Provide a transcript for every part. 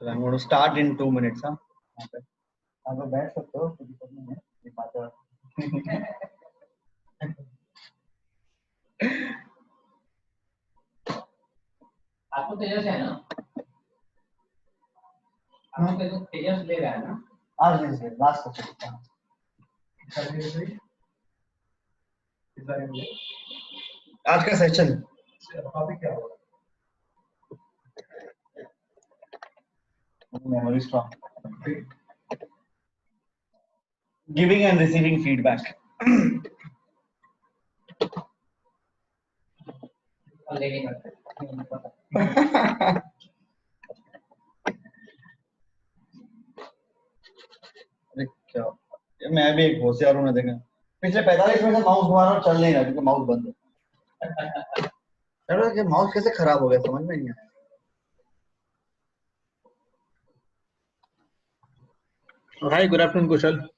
So I'm going to start in 2 minutes. Huh? Okay. आप लोग बैठ सकते हो, कोई दिक्कत नहीं है, दिखाते हो। आपको तेजस है ना? आपको तेजस ले रहा है ना? आज नहीं से लास्ट को चलता है। आज का सेशन टॉपिक क्या होगा? Memory strong. giving and receiving feedback. लेके क्या मैं भी एक होशियार हूं ना, देखा पिछले 45 मिनट से माउस घुमा रहा हूं, चल नहीं रहा क्योंकि माउस बंद है। अरे माउस कैसे खराब हो गया समझ में नहीं आया। Hi, good afternoon, Kushal.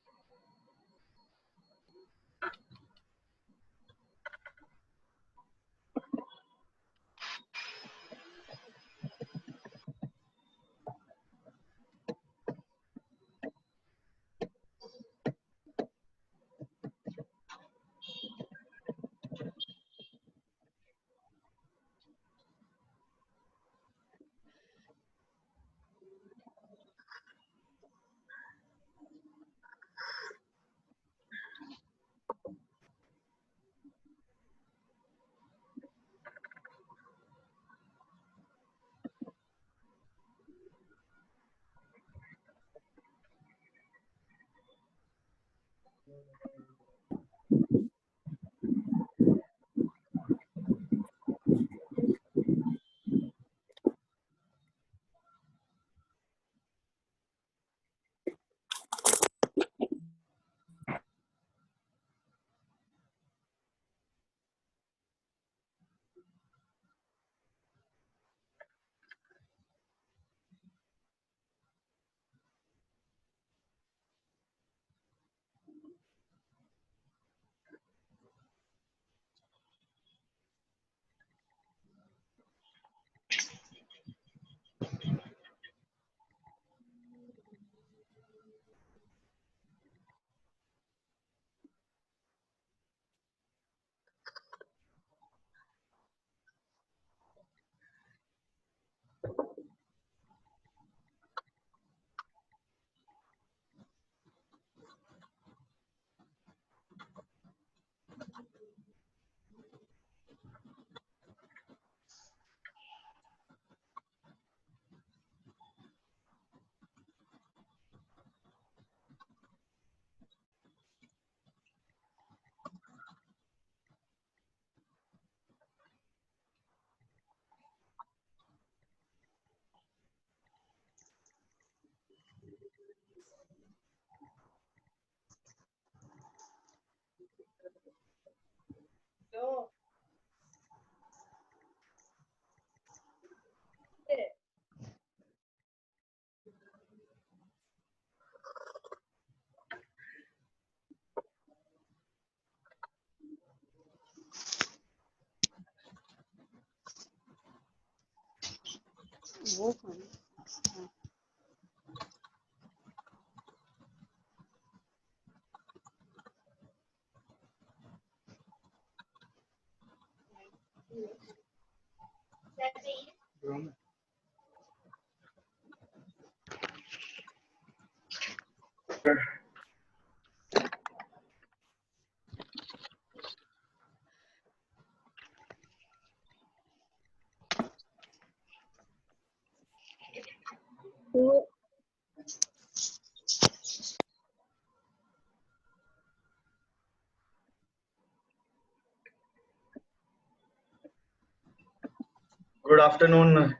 Good afternoon,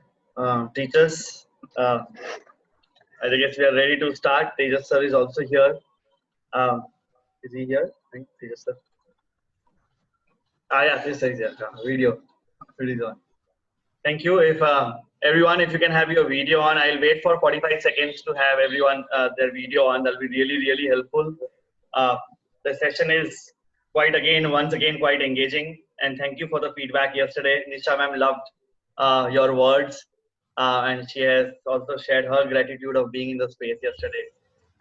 teachers. I guess we are ready to start. Tejas sir is also here. Is he here? Thank Tejas sir. Yeah, Tejas sir is here. Video is on. Thank you. If everyone, if you can have your video on, I'll wait for 45 seconds to have everyone their video on. That'll be really helpful. The session is once again quite engaging, and thank you for the feedback yesterday. Nisha ma'am loved your words. and she has also shared her gratitude of being in the space yesterday.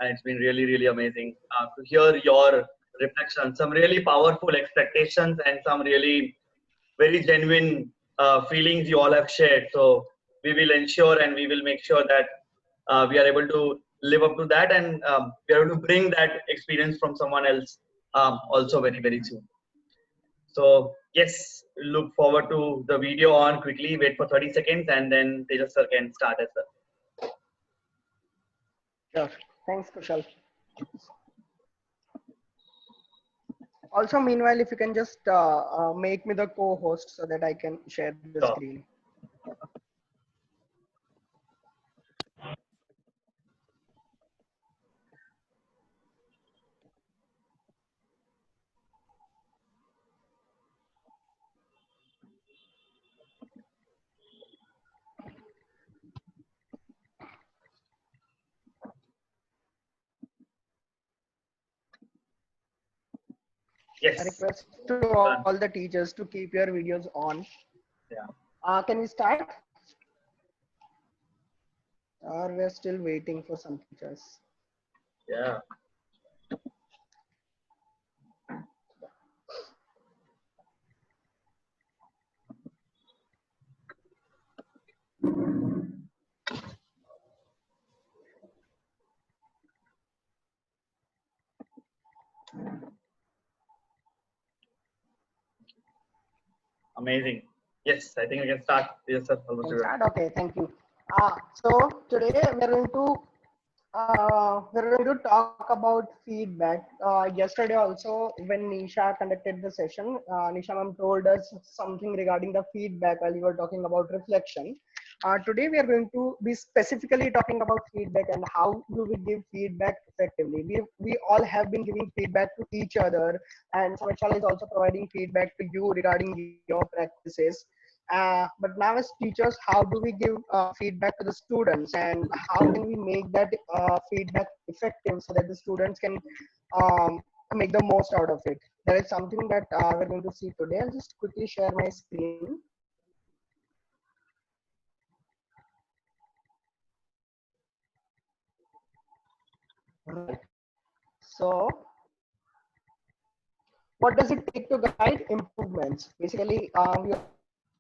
And it's been really, really amazing to hear your reflections, some really powerful expectations, and some really very genuine feelings you all have shared. So we will ensure and we will make sure that we are able to live up to that, and we are able to bring that experience from someone else also very, very soon. So yes, look forward to the video on quickly. Wait for 30 seconds and then Tejas sir can start as well. Sure. Thanks, Kushal. Also, meanwhile, if you can just make me the co-host so that I can share the Sure. screen. Yes. A request to all the teachers to keep your videos on. Yeah. Can we start? Or we're still waiting for some teachers? Yeah. Amazing. Yes, I think we can start. Yes, sir. Can start? Okay, thank you. So today we're going to talk about feedback. Yesterday also, when Nisha conducted the session, Nisha ma'am told us something regarding the feedback while we were talking about reflection. Today we are going to be specifically talking about feedback and how do we give feedback effectively. We all have been giving feedback to each other, and Samachal is also providing feedback to you regarding your practices. But now as teachers, how do we give feedback to the students, and how can we make that feedback effective so that the students can make the most out of it? That is something that we're going to see today. I'll just quickly share my screen. Right. So what does it take to guide improvements? Basically,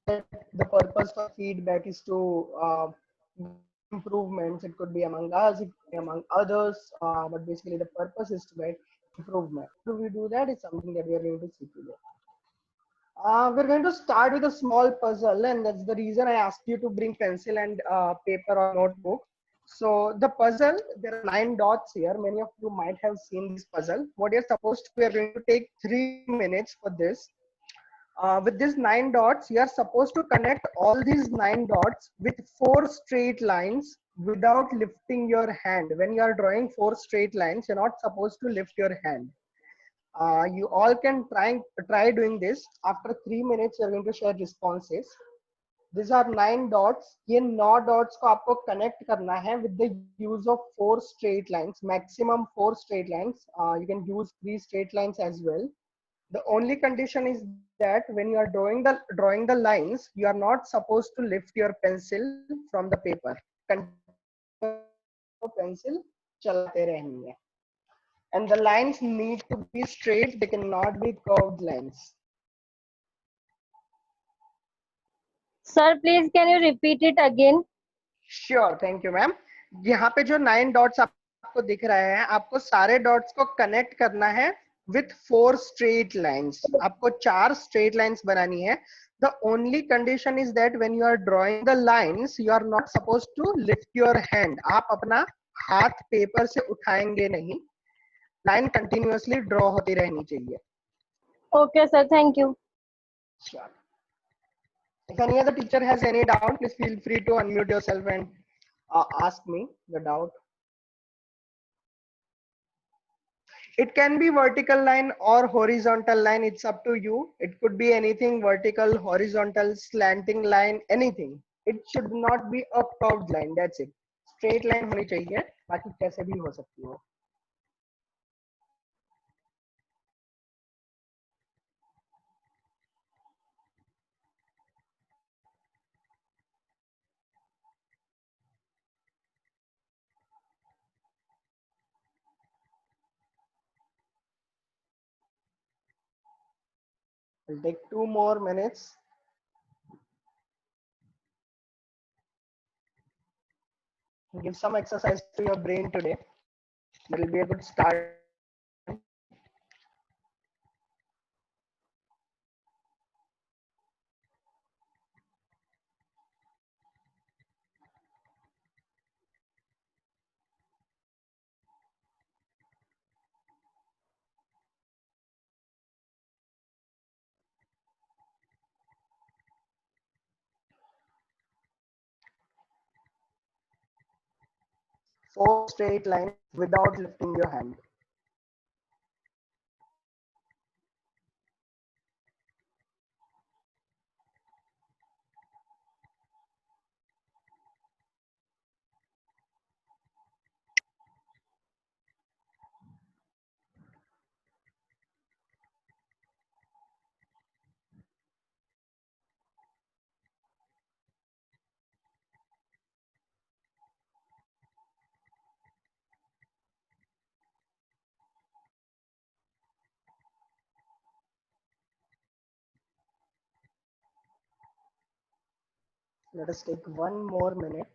the purpose for feedback is to improvements. It could be among us, it could be among others, but basically the purpose is to guide improvement. Do we do that? It's something that we are going to see today. We're going to start with a small puzzle, and that's the reason I asked you to bring pencil and paper or notebook. So the puzzle, there are 9 dots here. Many of you might have seen this puzzle. What you're supposed to, we are going to take 3 minutes for this. With these 9 dots, you are supposed to connect all these 9 dots with 4 straight lines without lifting your hand. When you are drawing 4 straight lines, you're not supposed to lift your hand. You all can try doing this. After 3 minutes, you're going to share responses. These are 9 dots. ये 9 dots को आपको connect करना है with the use of 4 straight lines, maximum 4 straight lines. You can use 3 straight lines as well. The only condition is that when you are drawing the lines, you are not supposed to lift your pencil from the paper. Pencil चलाते रहेंगे. And the lines need to be straight. They cannot be curved lines. Sir, please can you repeat it again? Sure, thank you, ma'am. यहाँ पे जो 9 dots आपको दिख रहे हैं, आपको सारे dots को connect करना है with 4 straight lines. आपको 4 straight lines बनानी है. The only condition is that when you are drawing the lines, you are not supposed to lift your hand. आप अपना हाथ पेपर से उठाएंगे नहीं. Line continuously draw होती रहनी चाहिए. Okay, sir. Thank you. Sure. If any other teacher has any doubt, please feel free to unmute yourself and ask me the doubt. It can be vertical line or horizontal line. It's up to you. It could be anything: vertical, horizontal, slanting line, anything. It should not be a curved line. That's it. Straight line होनी चाहिए. बाकी कैसे भी हो सकती हो. We'll take 2 more minutes. Give some exercise to your brain today. That will be a good start. Four straight lines without lifting your hand. Let us take 1 more minute.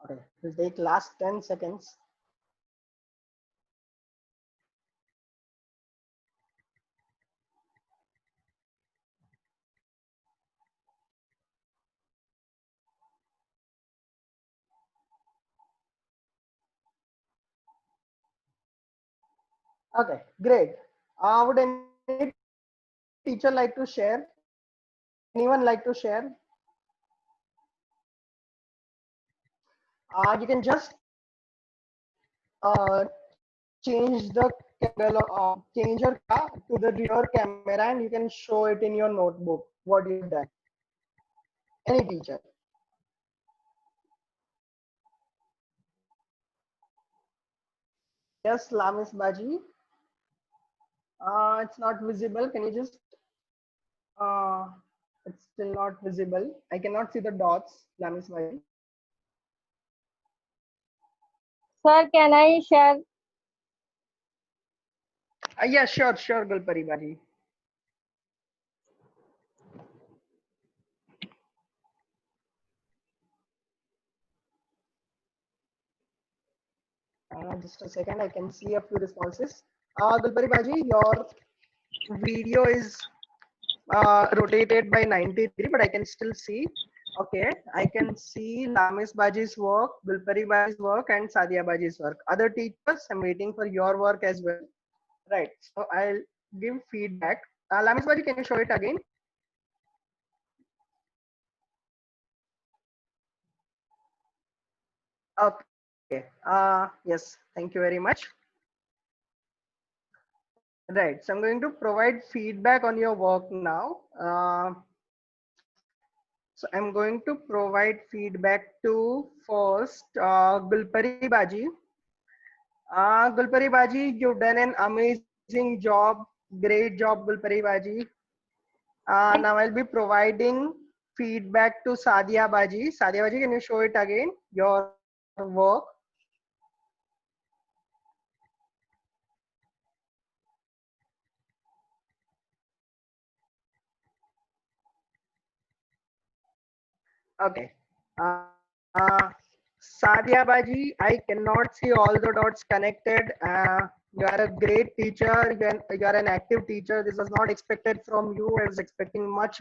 Okay, we'll take last 10 seconds. Okay, great. Would any teacher like to share? Anyone like to share? You can just change the camera, change your camera to the rear camera, and you can show it in your notebook what you've done. Any teacher. Yes, Lamis Baji. It's not visible. Can you just? It's still not visible. I cannot see the dots, Lamis Baji. Sir, can I share? Yeah, sure, Gulpari Baji. Just a second, I can see a few responses. Gulpari Baji, your video is rotated by 90 degrees, but I can still see. Okay, I can see Lamis Baji's work, Gulpari Baji's work, and Sadia Baji's work. Other teachers, I'm waiting for your work as well. Right, so I'll give feedback. Lamis Baji, can you show it again? Okay, yes, thank you very much. Right, so I'm going to provide feedback on your work now. So I'm going to provide feedback to first Gulpari Baji. Gulpari Baji, you've done an amazing job. Great job, Gulpari Baji. Now I'll be providing feedback to Sadia Baji. Sadia Baji, can you show it again? Your work. Okay. Sadia Baji, I cannot see all the dots connected. You are a great teacher. You are an active teacher. This was not expected from you. I was expecting much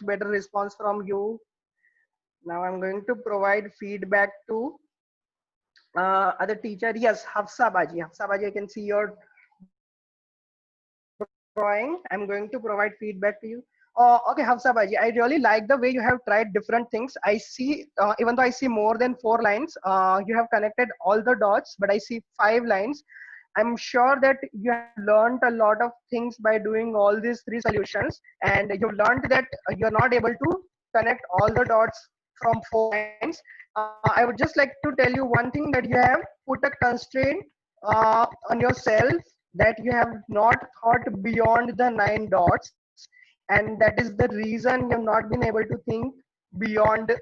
better response from you. Now I'm going to provide feedback to other teacher. Yes, Hafsa Baji. Hafsa Baji, I can see your drawing. I'm going to provide feedback to you. Okay, Hafsa Baji, I really like the way you have tried different things. I see, even though I see more than 4 lines, you have connected all the dots, but I see 5 lines. I'm sure that you have learned a lot of things by doing all these 3 solutions, and you learned that you're not able to connect all the dots from 4 lines. I would just like to tell you one thing, that you have put a constraint on yourself, that you have not thought beyond the 9 dots, and that is the reason you have not been able to think beyond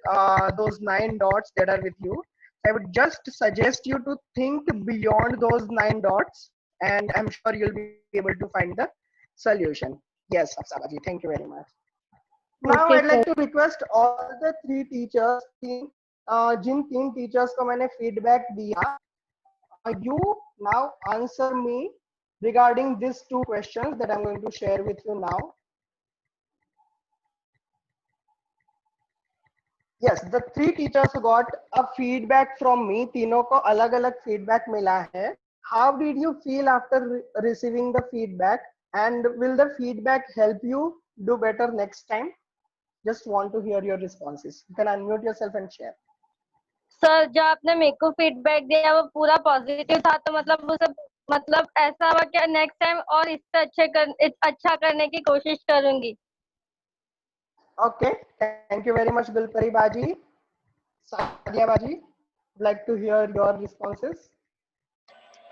those 9 dots that are with you. I would just suggest you to think beyond those 9 dots, and I'm sure you'll be able to find the solution. Yes, Hafsabaji, thank you very much. Now Okay, I'd sir. like to request all the 3 teachers, Jin 3 teachers को मैंने feedback दिया, you now answer me regarding these 2 questions that I'm going to share with you now. Yes, the 3 teachers who got a feedback from me, तीनों को अलग-अलग feedback मिला है. How did you feel after receiving the feedback, and will the feedback help you do better next time? Just want to hear your responses. You can unmute yourself and share. Sir जो आपने मेरे को feedback दिया वो पूरा positive था, तो मतलब वो सब मतलब ऐसा हुआ कि नेक्स्ट टाइम और इससे अच्छा करने की कोशिश करूंगी. Okay, thank you very much, Gulpari Baji. Sadia Baji, would like to hear your responses.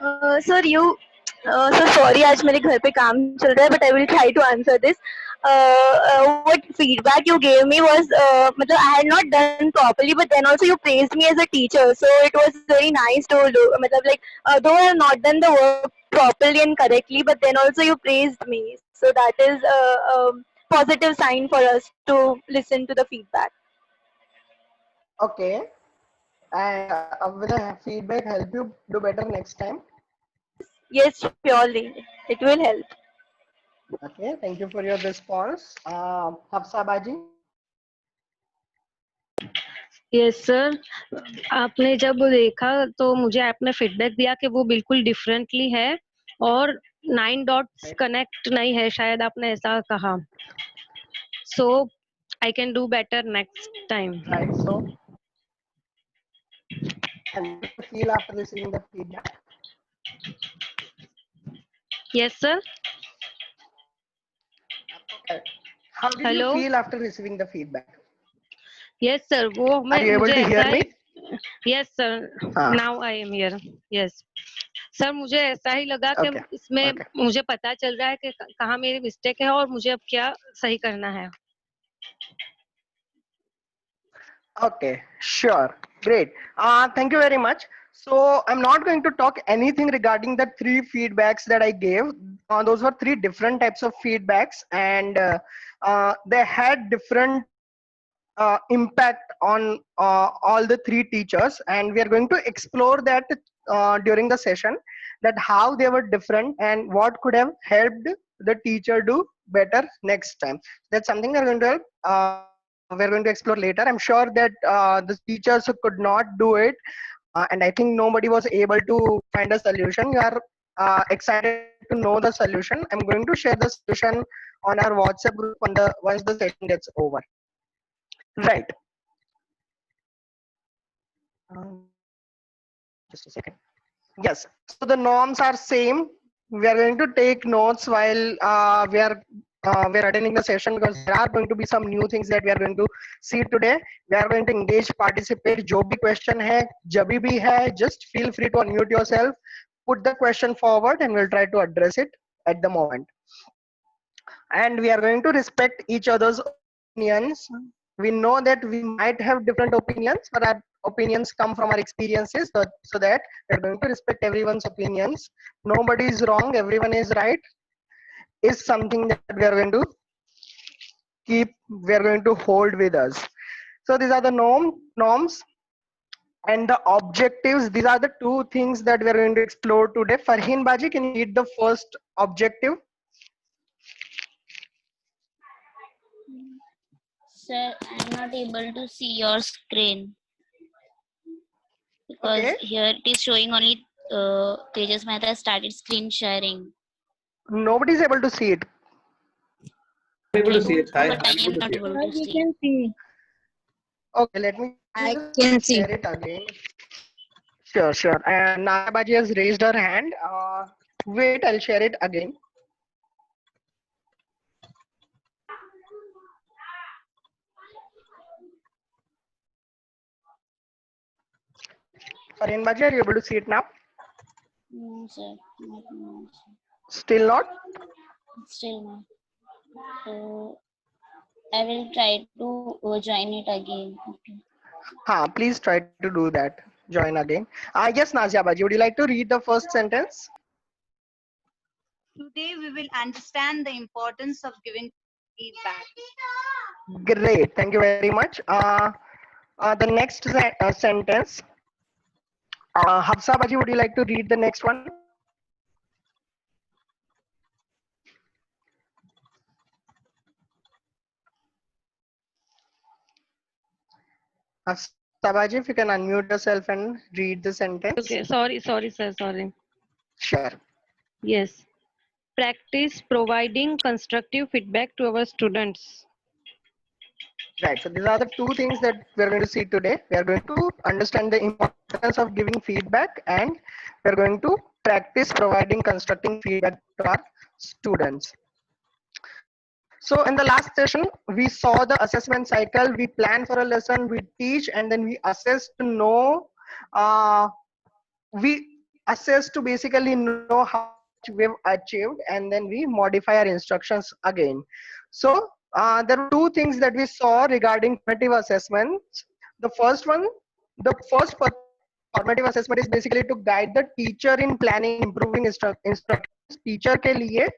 Sir, so sorry, आज मेरे घर पे काम चल रहा है, but I will try to answer this. What feedback you gave me was, मतलब I had not done properly, but then also you praised me as a teacher, so it was very nice to do. मतलब like though I have not done the work properly and correctly, but then also you praised me, so that is a positive sign for us to listen to the feedback. Okay, and will the feedback help you do better next time? Yes, purely, it will help. Okay, thank you for your response. Hafsa Baji. Yes sir, आपने जब देखा तो मुझे आपने feedback दिया कि वो बिल्कुल डिफरेंटली है और 9 डॉट्स कनेक्ट नहीं है, शायद आपने ऐसा कहा. So I can do better next time. Right, so and you feel after receiving the feedback? Yes sir. How did Hello? you feel after receiving the feedback? Yes sir, वो मैं Are you able मुझे to ऐसा hear ही. me? Yes sir, now I am here. Yes sir, मुझे ऐसा ही लगा कि Okay, इसमें okay. मुझे पता चल रहा है कि कहाँ मेरी मिस्टेक है और मुझे अब क्या सही करना है. Okay, sure. Great. Thank you very much. So I'm not going to talk anything regarding the 3 feedbacks that I gave. Those were 3 different types of feedbacks, and they had different impact on all the 3 teachers, and we are going to explore that during the session, that how they were different and what could have helped the teacher do better next time. That's something we're going to explore later. I'm sure that the teachers who could not do it, and I think nobody was able to find a solution, you are excited to know the solution. I'm going to share the solution on our WhatsApp group once the session gets over. Right. Just a second. Yes. So the norms are same. We are going to take notes while we are attending the session, because there are going to be some new things that we are going to see today. We are going to engage, participate. जो भी question है, जभी भी है, just feel free to unmute yourself, put the question forward, and we'll try to address it at the moment. And we are going to respect each other's opinions. We know that we might have different opinions, but our opinions come from our experiences, so that we're going to respect everyone's opinions. Nobody is wrong, everyone is right, is something that we are going to hold with us. So these are the norms and the objectives. These are the 2 things that we are going to explore today. Farheen Baji, can you read the first objective? Sir, I'm not able to see your screen because Okay. here it is showing only Tejas Mehta started screen sharing. Nobody is able to see it. able to see it. Hi, but I I'm am able to not see it. able to We see. can see. Okay, let me I just can see. share it again. Sure, sure. And Nayabaji has raised her hand. Wait, I'll share it again. Fareen Baji, are you able to see it now? No, sir. Not now, sir. Still not? Still not. So I will try to join it again. Okay. Please try to do that. Join again. Yes, Nazia Baji, would you like to read the first sentence? Today we will understand the importance of giving feedback. Great, thank you very much. The next sentence. Hafsa Baji, would you like to read the next one? Hafsa Baji, if you can unmute yourself and read the sentence. Okay, sorry, sir, sorry. Sure. Yes. Practice providing constructive feedback to our students. Right. So these are the two things that we're going to see today. We are going to understand the importance of giving feedback, and we're going to practice providing constructive feedback to our students. So in the last session, we saw the assessment cycle. We plan for a lesson, we teach, and then we assess to know. We assess to basically know how much we've achieved, and then we modify our instructions again. So there were two things that we saw regarding formative assessments. The first one, the first formative assessment is basically to guide the teacher in planning, improving instructions. Teacher के लिए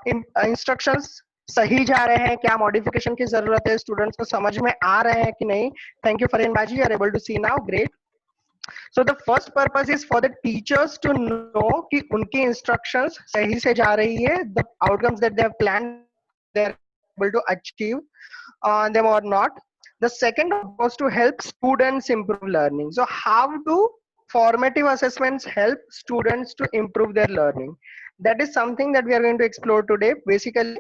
instructions सही जा रहे हैं, क्या modification की जरूरत है, स्टूडेंट्स को समझ में आ रहे हैं कि नहीं. Thank you Fareen baji, you are able to see now. Great. So the first purpose is for the teachers to know कि उनकी instructions सही से जा रही है, the outcomes that they have planned they are able to achieve them or not. The second was to help students improve learning. So how do formative assessments help students to improve their learning? That is something that we are going to explore today. Basically,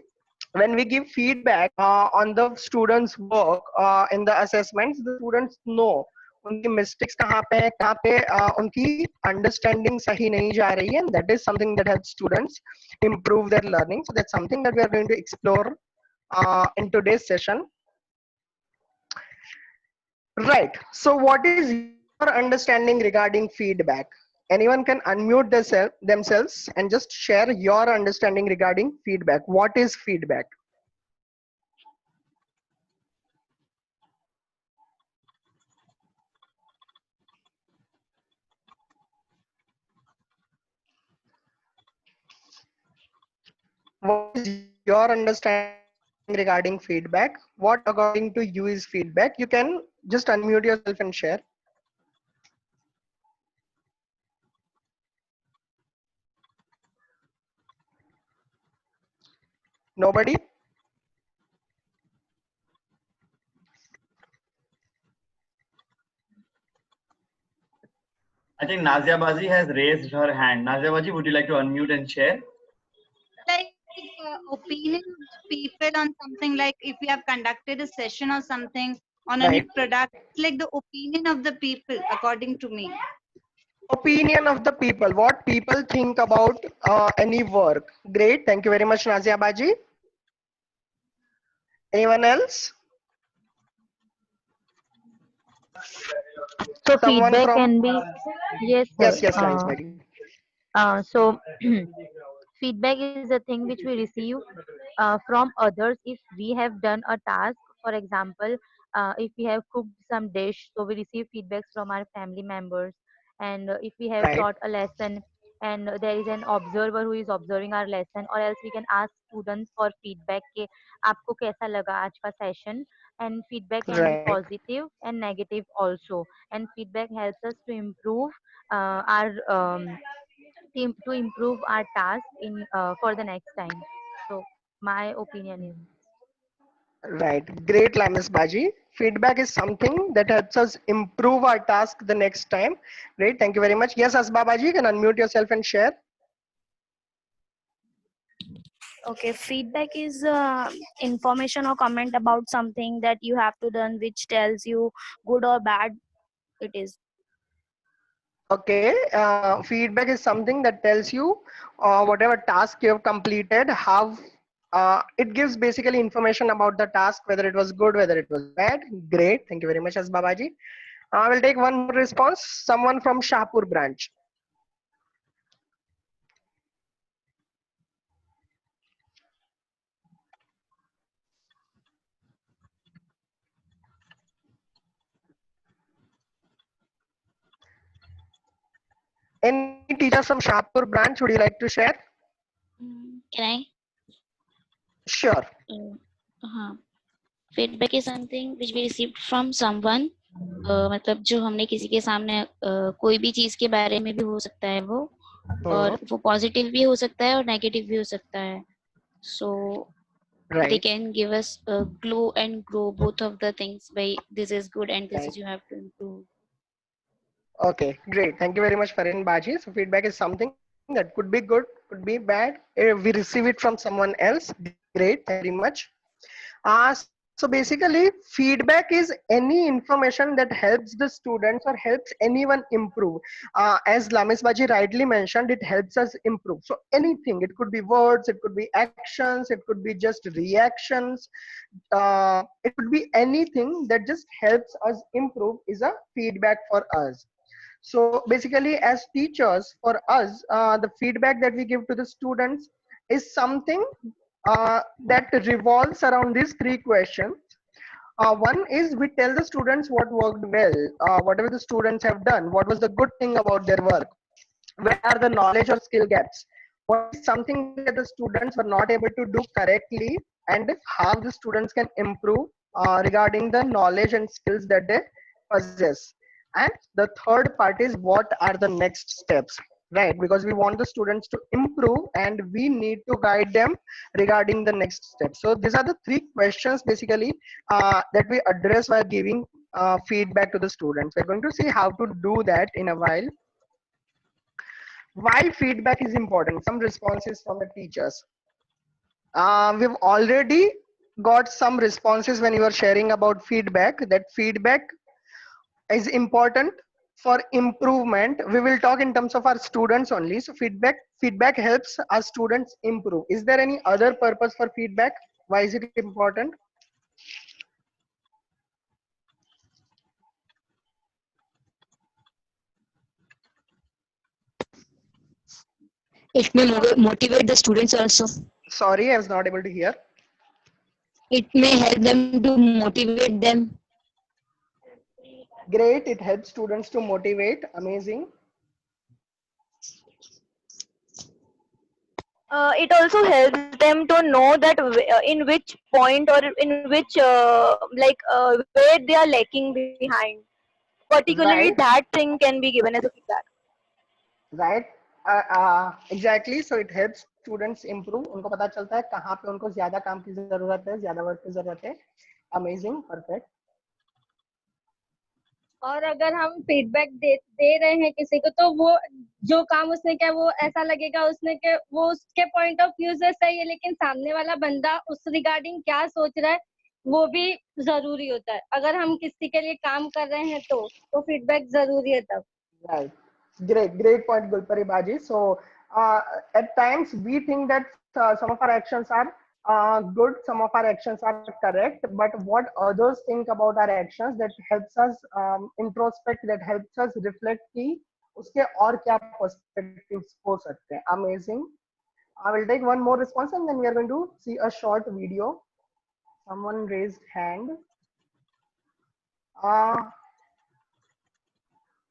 when we give feedback on the students' work in the assessments, the students know उनकी mistakes कहाँ पे उनकी understanding सही नहीं जा रही है, and that is something that helps students improve their learning. So that's something that we are going to explore in today's session. Right. So what is your understanding regarding feedback? Anyone can unmute themselves and just share your understanding regarding feedback. What is feedback? What is your understanding regarding feedback? What according to you is feedback? You can just unmute yourself and share. Nobody? I think Nazia Baji has raised her hand. Nazia Baji, would you like to unmute and share? Like opinion of people on something, like if we have conducted a session or something on a new product, like the opinion of the people according to me. Opinion of the people, what people think about any work. Great, thank you very much, Nazia Baji. Anyone else? So Someone feedback from can be, yes, sir. yes, right. So feedback is a thing which we receive from others if we have done a task. For example, if we have cooked some dish, so we receive feedbacks from our family members. And if we have Right. taught a lesson and there is an observer who is observing our lesson, or else we can ask students for feedback कि आपको कैसा लगा आज का session. And feedback can be Right. positive and negative also. And feedback helps us to improve our to improve our task in for the next time. So my opinion is Right. Great, Miss Baji. Feedback is something that helps us improve our task the next time. Great. Thank you very much. Yes, Asba Baji, you can unmute yourself and share. Okay, feedback is information or comment about something that you have to done, which tells you good or bad it is. Okay, feedback is something that tells you whatever task you have completed, how it gives basically information about the task, whether it was good, whether it was bad. Great, thank you very much, Babaji. I will take one more response. Someone from Shahpur branch. Any teachers from Shahpur branch would you like to share? Can I? Sure. Feedback is something which we received from someone. मतलब जो हमने किसी के सामने कोई भी चीज के बारे में भी हो सकता है वो, और वो पॉजिटिव भी हो सकता है और नेगेटिव भी हो सकता है. So they can give us a clue and grow both of the things by this is good and this is you have to improve. Okay, great. Thank you very much, Farin Baji. So feedback is something that could be good, could be bad. We receive it from someone else. Great, thank you very much. So basically, feedback is any information that helps the students or helps anyone improve. As Lamis Baji rightly mentioned, it helps us improve. So anything, it could be words, it could be actions, it could be just reactions. It could be anything that just helps us improve is a feedback for us. So basically, as teachers, for us, the feedback that we give to the students is something that revolves around these three questions. One is we tell the students what worked well, whatever the students have done, what was the good thing about their work, where are the knowledge or skill gaps, what is something that the students were not able to do correctly, and how the students can improve regarding the knowledge and skills that they possess. And the third part is what are the next steps, right? Because we want the students to improve and we need to guide them regarding the next step. So these are the three questions basically that we address while giving feedback to the students. We're going to see how to do that in a while. Why feedback is important? Some responses from the teachers. We've already got some responses when you were sharing about feedback, that feedback is important for improvement. We will talk in terms of our students only. So feedback helps our students improve. Is there any other purpose for feedback? Why is it important? It may motivate the students also. Sorry, I was not able to hear. It may help them to motivate them. Great, it helps students to motivate. Amazing. It also helps them to know that in which point or in which where they are lacking behind. Particularly, Right. that thing can be given as a feedback. Right. Exactly. So it helps students improve. उनको पता चलता है कहाँ पे उनको ज्यादा काम की जरूरत है, ज्यादा वर्क की जरूरत है. Amazing, perfect. और अगर हम फीडबैक दे रहे हैं किसी को, तो वो जो काम उसने किया वो ऐसा लगेगा उसने कि वो उसके पॉइंट ऑफ व्यू से सही है, लेकिन सामने वाला बंदा उस रिगार्डिंग क्या सोच रहा है वो भी जरूरी होता है. अगर हम किसी के लिए काम कर रहे हैं तो फीडबैक जरूरी है तब. Right. Great point, Gulpari Baji. So at times we think that some of our actions are good, some of our actions are correct, but what others think about our actions, that helps us introspect, that helps us reflect कि उसके और क्या perspectives हो सकते हैं. Amazing. I will take one more response and then we are going to see a short video. Someone raised hand.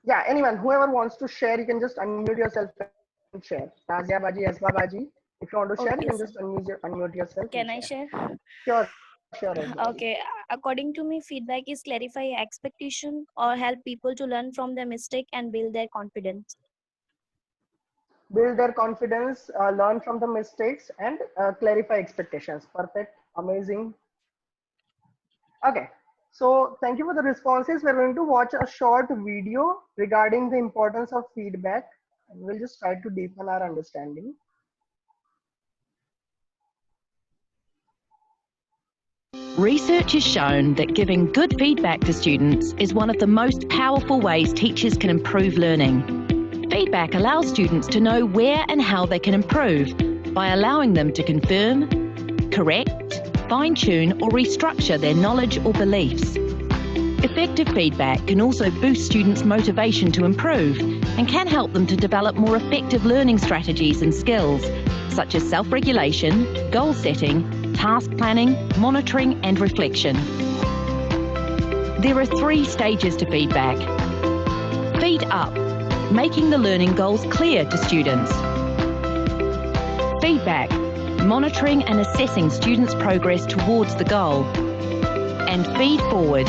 Yeah, anyone, whoever wants to share, you can just unmute yourself and share. Nazia Baji, Asba Baji, if you want to share, you can just unmute yourself. Can I share? Sure, sure. Okay, according to me, feedback is clarify expectation or help people to learn from their mistake and build their confidence. Build their confidence, learn from the mistakes, and clarify expectations. Perfect, amazing. Okay, so thank you for the responses. We're going to watch a short video regarding the importance of feedback, and we'll just try to deepen our understanding. Research has shown that giving good feedback to students is one of the most powerful ways teachers can improve learning. Feedback allows students to know where and how they can improve by allowing them to confirm, correct, fine-tune or restructure their knowledge or beliefs. Effective feedback can also boost students' motivation to improve and can help them to develop more effective learning strategies and skills, such as self-regulation, goal setting, task planning, monitoring and reflection. There are 3 stages to feedback. Feed up, making the learning goals clear to students. Feedback, monitoring and assessing students' progress towards the goal. And feed forward,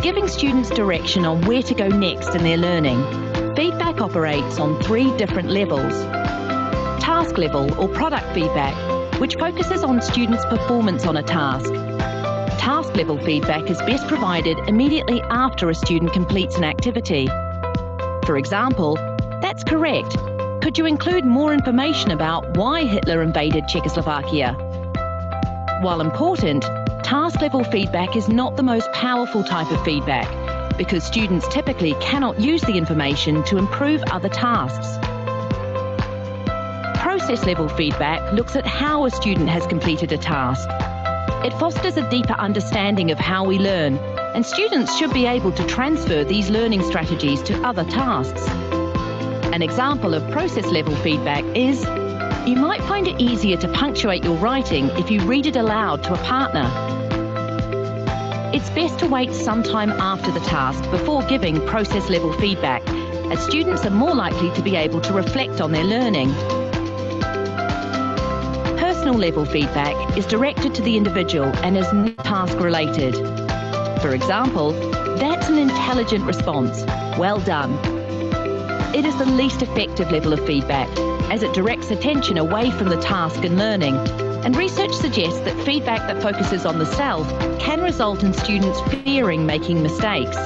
giving students direction on where to go next in their learning. Feedback operates on 3 different levels. Task level or product feedback, which focuses on students' performance on a task. Task level feedback is best provided immediately after a student completes an activity. For example, "That's correct. Could you include more information about why Hitler invaded Czechoslovakia?" While important, task level feedback is not the most powerful type of feedback because students typically cannot use the information to improve other tasks. Process level feedback looks at how a student has completed a task. It fosters a deeper understanding of how we learn, and students should be able to transfer these learning strategies to other tasks. An example of process level feedback is, you might find it easier to punctuate your writing if you read it aloud to a partner. It's best to wait some time after the task before giving process level feedback, as students are more likely to be able to reflect on their learning. Personal level feedback is directed to the individual and is not task related. For example, "That's an intelligent response. Well done." It is the least effective level of feedback, as it directs attention away from the task and learning, and research suggests that feedback that focuses on the self can result in students fearing making mistakes.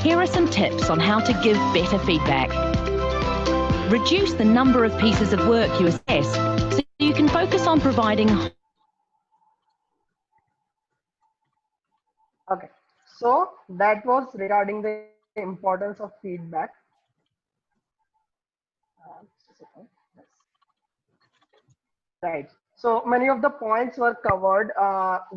Here are some tips on how to give better feedback. Reduce the number of pieces of work you assess so you can focus on providing. Okay, so that was regarding the importance of feedback. Right. So many of the points were covered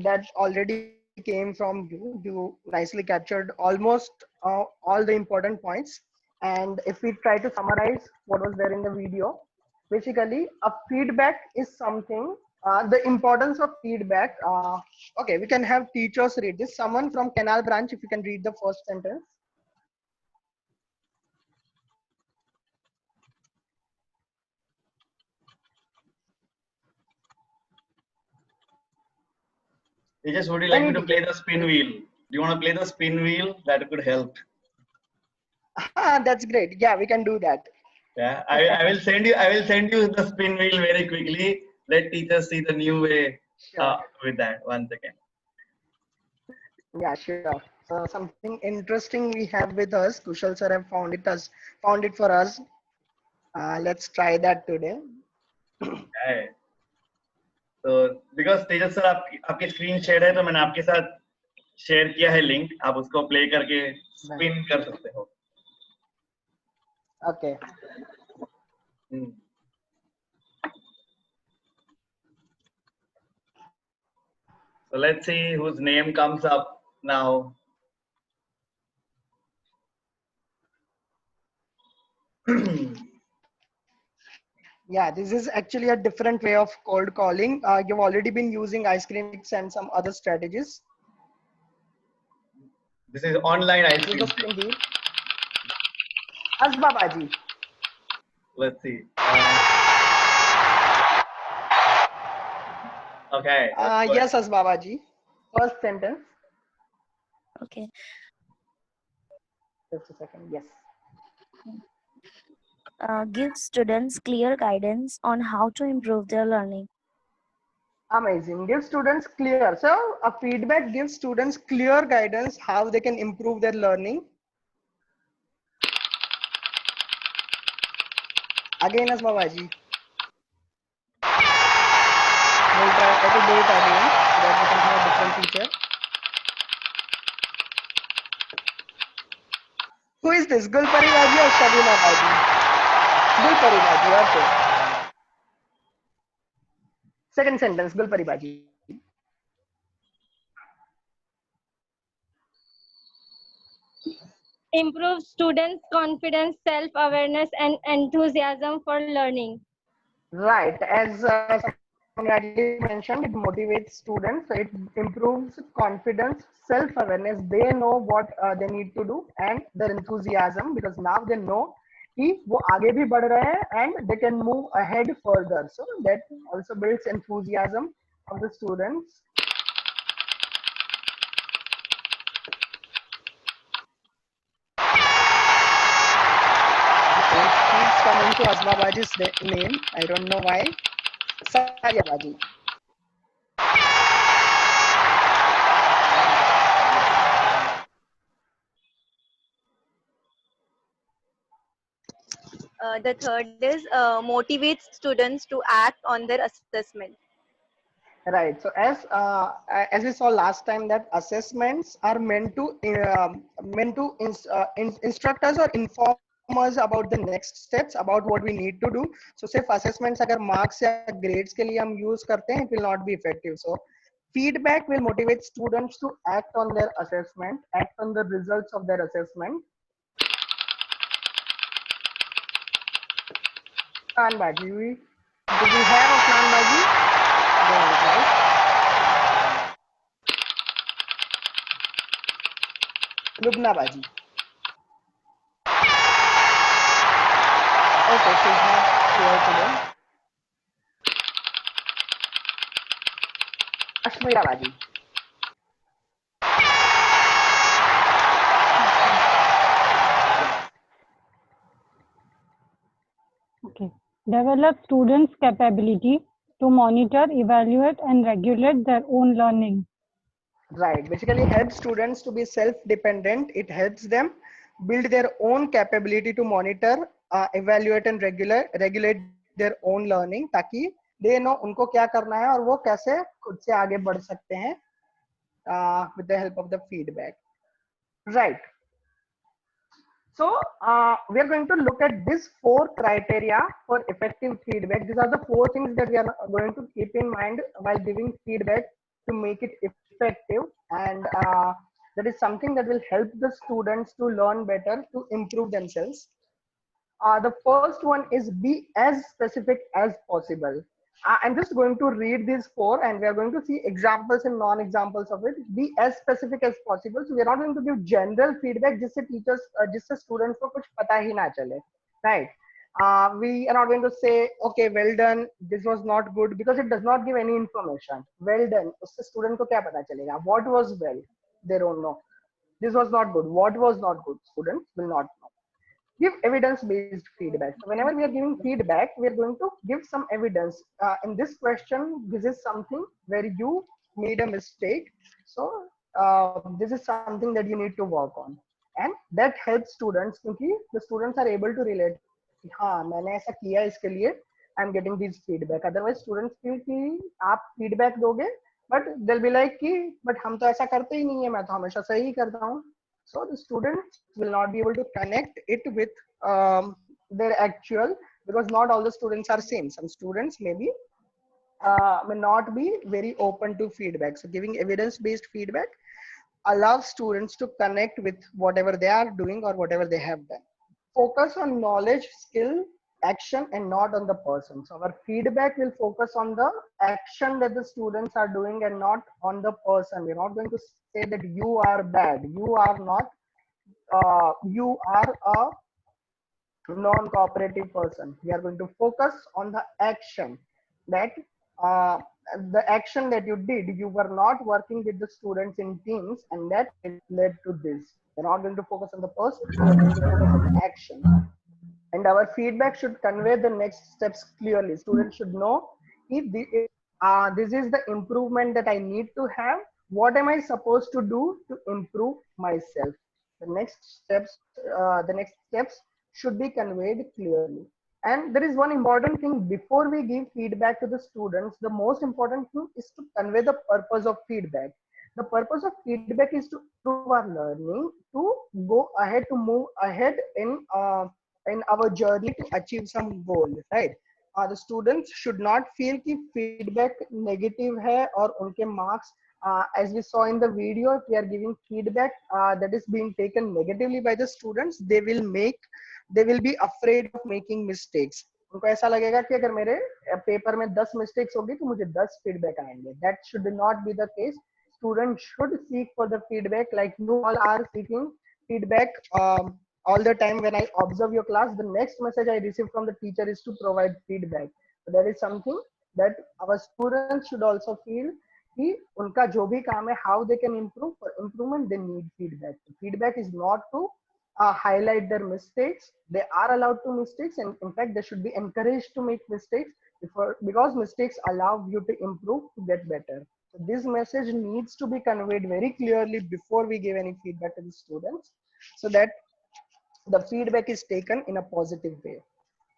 that already came from you. You nicely captured almost all the important points. And if we try to summarize what was there in the video, basically a feedback is something, the importance of feedback. Okay, we can have teachers read this. Someone from Canal branch, if you can read the first sentence. Tejas, would you like me to play the spin wheel? Do you want to play the spin wheel? That could help. That's great. Yeah, we can do that. Yeah, I will send you. I will send you the spin wheel very quickly. Let teachers see the new way with that. 1 second. Yeah, sure. So something interesting we have with us. Kushal sir have found it for us. Let's try that today. Okay. So because Tejas sir आपकी screen share है, तो मैंने आपके साथ share किया है link. आप उसको play करके spin कर सकते हो. Okay. So let's see whose name comes up now. Yeah, this is actually a different way of cold calling. You've already been using ice cream mix and some other strategies. This is online ice cream. Asbabaji. Let's see. Okay. Yes, Asbabaji. First sentence. Okay. Just a second. Yes. Give students clear guidance on how to improve their learning. Amazing. Give students clear. So a feedback gives students clear guidance how they can improve their learning. Again, Asbabaji. We'll try to do it again so that we can have a different teacher. Who is this? Gulpari Baji or Shabina Baji? Gulpari Baji, okay. Second sentence, Gulpari Baji. Improve students' confidence, self-awareness, and enthusiasm for learning. Right, as Samrati mentioned, it motivates students, it improves confidence, self-awareness. They know what they need to do and their enthusiasm, because now they know कि वो आगे भी बढ़ रहे हैं and they can move ahead further. So that also builds enthusiasm of the students. It keeps coming to Asma Baji's name. I don't know why. Saria Baji. The third is motivates students to act on their assessment. Right. So as we saw last time, that assessments are meant to instruct us or inform us about the next steps, about what we need to do. So सिर्फ assessments अगर marks या grades के लिए हम use करते हैं, it will not be effective. So feedback will motivate students to act on their assessment, act on the results of their assessment. Afnan Baji, do we have Afnan Baji? Right. Lubna Baji. Okay, she's not here today. Ashmira Baji. Okay. Develop students' capability to monitor, evaluate, and regulate their own learning. Right. Basically, helps students to be self-dependent. It helps them build their own capability to monitor, evaluate, and regulate their own learning, ताकि they know उनको क्या करना है और वो कैसे खुद से आगे बढ़ सकते हैं with the help of the feedback. Right. So we are going to look at these 4 criteria for effective feedback. These are the 4 things that we are going to keep in mind while giving feedback to make it effective, and that is something that will help the students to learn better, to improve themselves. The first one is be as specific as possible. I'm just going to read these 4 and we are going to see examples and non-examples of it. Be as specific as possible. So we are not going to give general feedback जिससे teachers, जिससे students को कुछ पता ही ना चले, right? We are not going to say, okay, well done, this was not good, because it does not give any information. Well done, उससे student को क्या पता चलेगा? What was well? They don't know. This was not good. What was not good? Students will not know. Give evidence-based feedback. So whenever we are giving feedback, we are going to give some evidence. In this question, this is something where you made a mistake. So this is something that you need to work on. And that helps students, because the students are able to relate. हाँ, मैंने ऐसा किया इसके लिए I'm getting these feedback. Otherwise, students feel कि आप feedback दोगे, but they'll be like कि but हम तो ऐसा करते ही नहीं है, मैं तो हमेशा सही ही करता हूँ. So the students will not be able to connect it with their actual, because not all the students are same. Some students may not be very open to feedback. So giving evidence-based feedback allows students to connect with whatever they are doing or whatever they have done. Focus on knowledge, skill, action, and not on the person. So our feedback will focus on the action that the students are doing and not on the person. We're not going to say that you are bad, you are not, you are a non-cooperative person. We are going to focus on the action, that the action that you did, you were not working with the students in teams, and that led to this. We're not going to focus on the person, we're going to focus on the action. And our feedback should convey the next steps clearly. Students should know if this is the improvement that I need to have. What am I supposed to do to improve myself? The next steps should be conveyed clearly. And there is one important thing before we give feedback to the students. The most important thing is to convey the purpose of feedback. The purpose of feedback is to improve our learning, to go ahead, to move ahead in our journey to achieve some goal, right? The students should not feel कि feedback negative है और उनके marks, as we saw in the video, if we are giving feedback that is being taken negatively by the students, they will be afraid of making mistakes. उनको ऐसा लगेगा कि अगर मेरे पेपर में 10 mistakes होगी तो मुझे 10 feedback आएंगे. That should not be the case. Students should seek for the feedback, like you all are seeking feedback all the time. When I observe your class, the next message I receive from the teacher is to provide feedback. So that is something that our students should also feel कि उनका जो भी काम है, how they can improve. For improvement, they need feedback. Feedback is not to highlight their mistakes. They are allowed to mistakes, and in fact, they should be encouraged to make mistakes because mistakes allow you to improve, to get better. So this message needs to be conveyed very clearly before we give any feedback to the students, so that the feedback is taken in a positive way.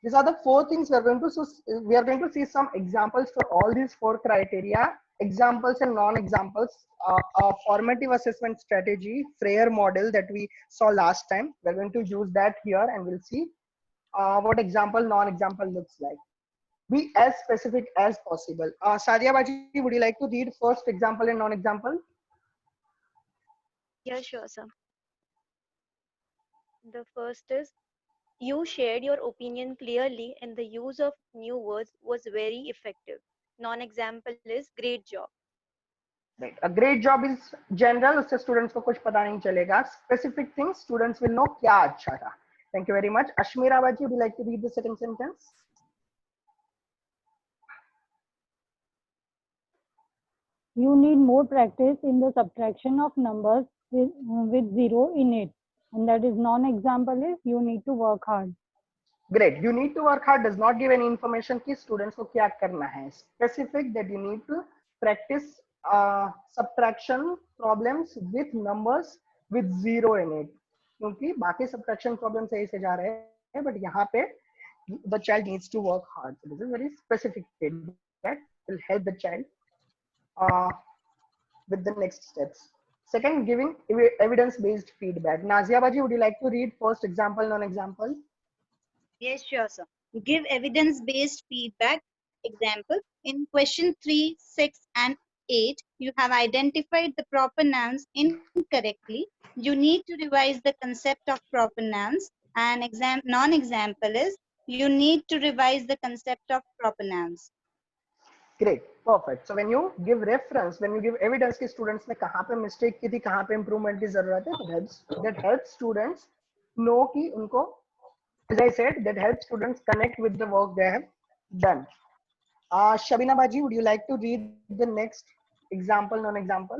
These are the 4 things we are going to. So we are going to see some examples for all these 4 criteria, examples and non-examples. A formative assessment strategy, Freyer model that we saw last time. We're going to use that here, and we'll see what example, non-example looks like. Be as specific as possible. Sadia Baji, would you like to read first example and non-example? Yeah, sure, sir. The first is, you shared your opinion clearly and the use of new words was very effective. Non-example is, great job. Right. A great job is general, उससे students को कुछ पता नहीं चलेगा. Specific things students will know क्या अच्छा था. Thank you very much. Ashmira Baji, would you like to read the second sentence? You need more practice in the subtraction of numbers with 0 in it. And that is non-example is, you need to work hard. Great. You need to work hard does not give any information कि students को क्या करना है. Specific that you need to practice subtraction problems with numbers with 0 in it. क्योंकि बाकी subtraction problems सही से जा रहे हैं, but यहाँ पे the child needs to work hard. So this is very specific feedback will help the child with the next steps. Second, giving evidence-based feedback. Nazia Baji, would you like to read first example, non-example? Yes, sure, sir. Give evidence-based feedback. Example, in question 3, 6, and 8, you have identified the proper nouns incorrectly. You need to revise the concept of proper nouns. And non-example is, you need to revise the concept of proper nouns. Great, perfect. So when you give reference, when you give evidence कि students ने कहाँ पे mistake की थी, कहाँ पे improvement की ज़रूरत है, that helps students know कि उनको, as I said, that helps students connect with the work they have done. Shabina Baji, would you like to read the next example, non-example?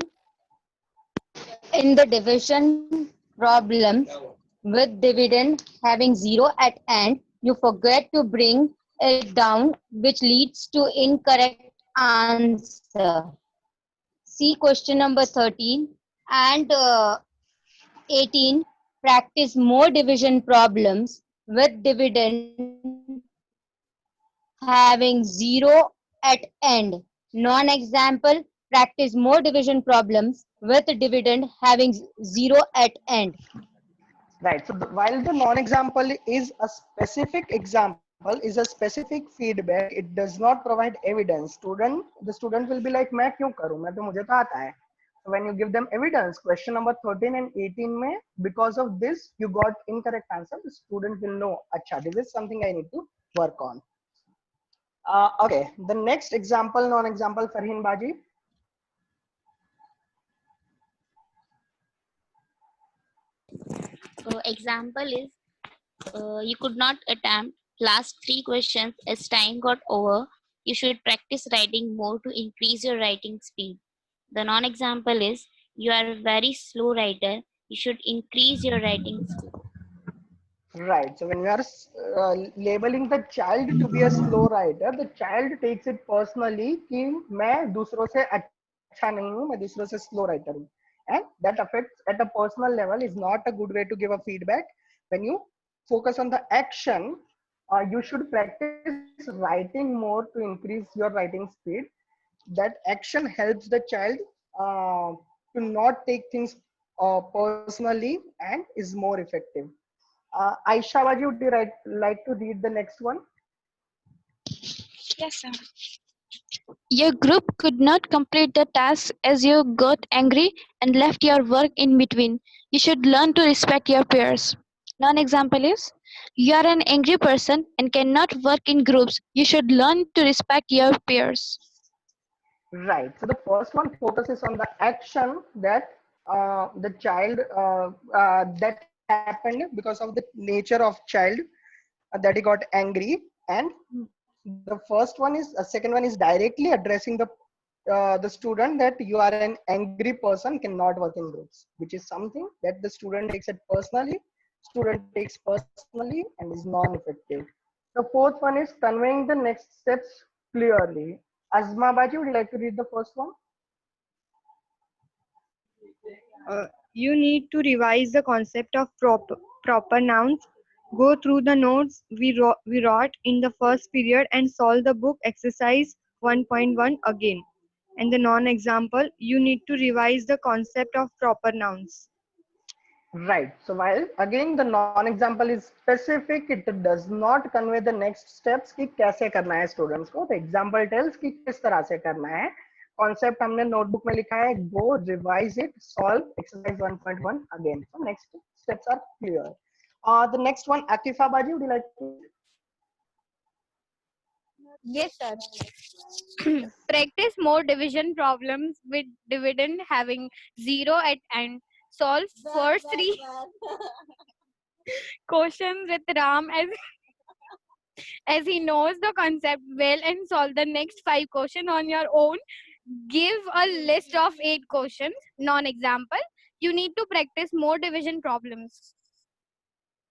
In the division problem with dividend having 0 at end, you forget to bring it down, which leads to incorrect answer. See question number 13 and 18. Practice more division problems with dividend having 0 at end. Non-example, practice more division problems with dividend having 0 at end. Right. So while the non-example is a specific example, is a specific feedback, it does not provide evidence. The student will be like, मैं क्यों करूँ? मैं तो मुझे तो आता है. So when you give them evidence, question number 13 and 18 में, because of this you got incorrect answer, the student will know, अच्छा, this is something I need to work on. Okay, the next example, non-example, Farheen Baji. Example is, you could not attempt last 3 questions as time got over. You should practice writing more to increase your writing speed. The non-example is, you are a very slow writer. You should increase your writing speed. Right. So when we are labeling the child to be a slow writer, the child takes it personally कि मैं दूसरों से अच्छा नहीं हूँ, मैं दूसरों से slow writer हूँ. And that affects at a personal level is not a good way to give a feedback. When you focus on the action, you should practice writing more to increase your writing speed. That action helps the child uh, to not take things personally and is more effective. Aisha Baji, would you like to read the next one? Yes, sir. Your group could not complete the task as you got angry and left your work in between. You should learn to respect your peers. Non-example is, you are an angry person and cannot work in groups. You should learn to respect your peers. Right. So the first one focuses on the action that the child that happened because of the nature of child that he got angry, and the first one is second one is directly addressing the student that you are an angry person, cannot work in groups, which is something that the student takes it personally. Student takes personally and is non-effective. The fourth one is conveying the next steps clearly. Azma Baji, would you like to read the first one? You need to revise the concept of proper nouns. Go through the notes we wrote in the first period and solve the book exercise 1.1 again. And the non-example, you need to revise the concept of proper nouns. Right. So while again the non-example is specific, it does not convey the next steps कि कैसे करना है students को. The example tells कि किस तरह से करना है. Concept हमने notebook में लिखा है. Go revise it, solve exercise 1.1 again. So next steps are clear. The next one, Akifa Baji, would you like to? Yes, sir. Practice more division problems with dividend having 0 at end. Solve first 3 questions with Ram as he knows the concept well, and solve the next 5 questions on your own. Give a list of 8 questions. Non-example. You need to practice more division problems.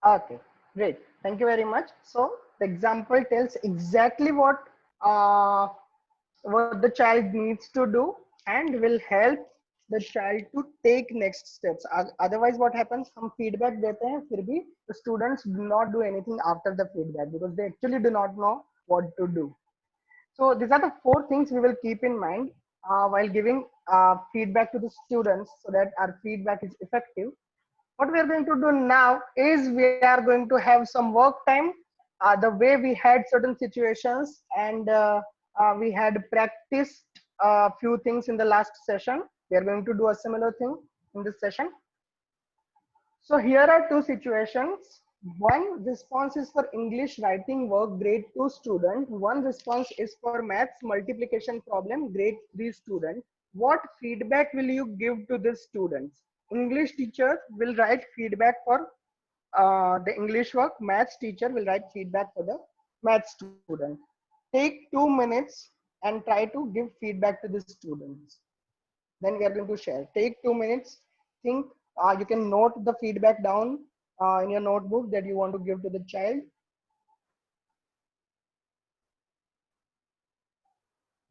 Okay, great. Thank you very much. So the example tells exactly what the child needs to do and will help the child to take next steps. Otherwise, what happens? हम feedback देते हैं, फिर भी the students do not do anything after the feedback because they actually do not know what to do. So these are the 4 things we will keep in mind while giving feedback to the students so that our feedback is effective. What we are going to do now is we are going to have some work time, the way we had certain situations, and we had practiced a few things in the last session. We are going to do a similar thing in this session. So here are 2 situations. One response is for English writing work, grade 2 student. One response is for maths multiplication problem, grade 3 student. What feedback will you give to the students? English teacher will write feedback for the English work. Maths teacher will write feedback for the maths student. Take 2 minutes and try to give feedback to the students. Then we are going to share. Take 2 minutes. Think. You can note the feedback down in your notebook that you want to give to the child.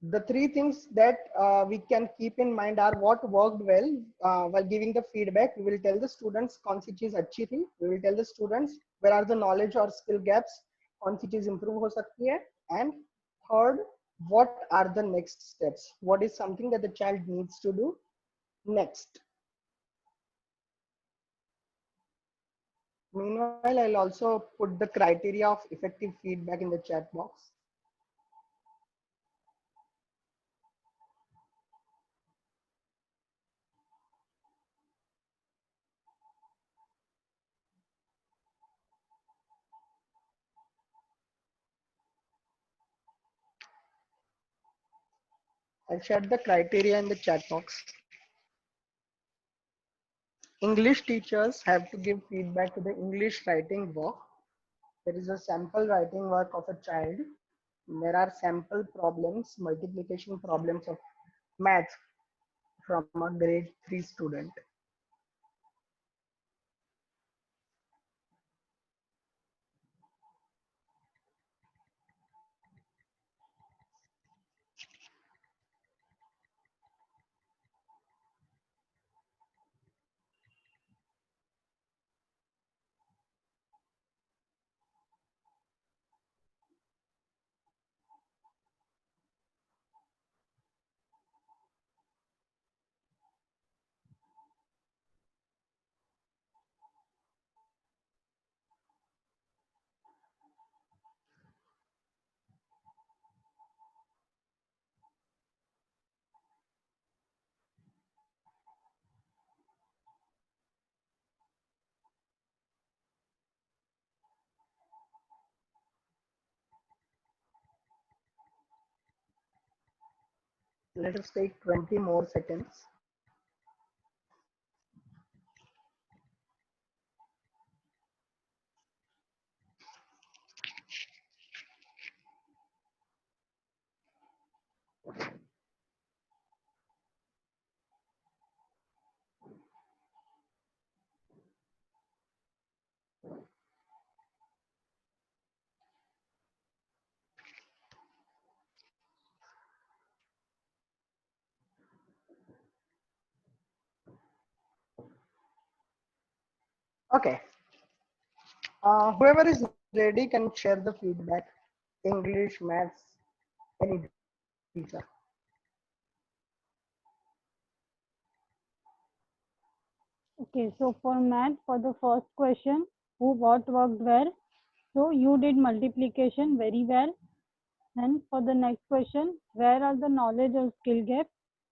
The 3 things that we can keep in mind are what worked well while giving the feedback. We will tell the students कौन सी चीज अच्छी थी. We will tell the students where are the knowledge or skill gaps, कौन सी चीज improve हो सकती है. And third, what are the next steps? What is something that the child needs to do next? Meanwhile, I'll also put the criteria of effective feedback in the chat box. I'll share the criteria in the chat box. English teachers have to give feedback to the English writing work. There is a sample writing work of a child. There are sample problems, multiplication problems of math from a grade 3 student. Let us take 20 more seconds. Okay. Whoever is ready can share the feedback. English, maths, any teacher. Okay, so for math, for the first question, what worked well? So you did multiplication very well. And for the next question, where are the knowledge or skill gaps?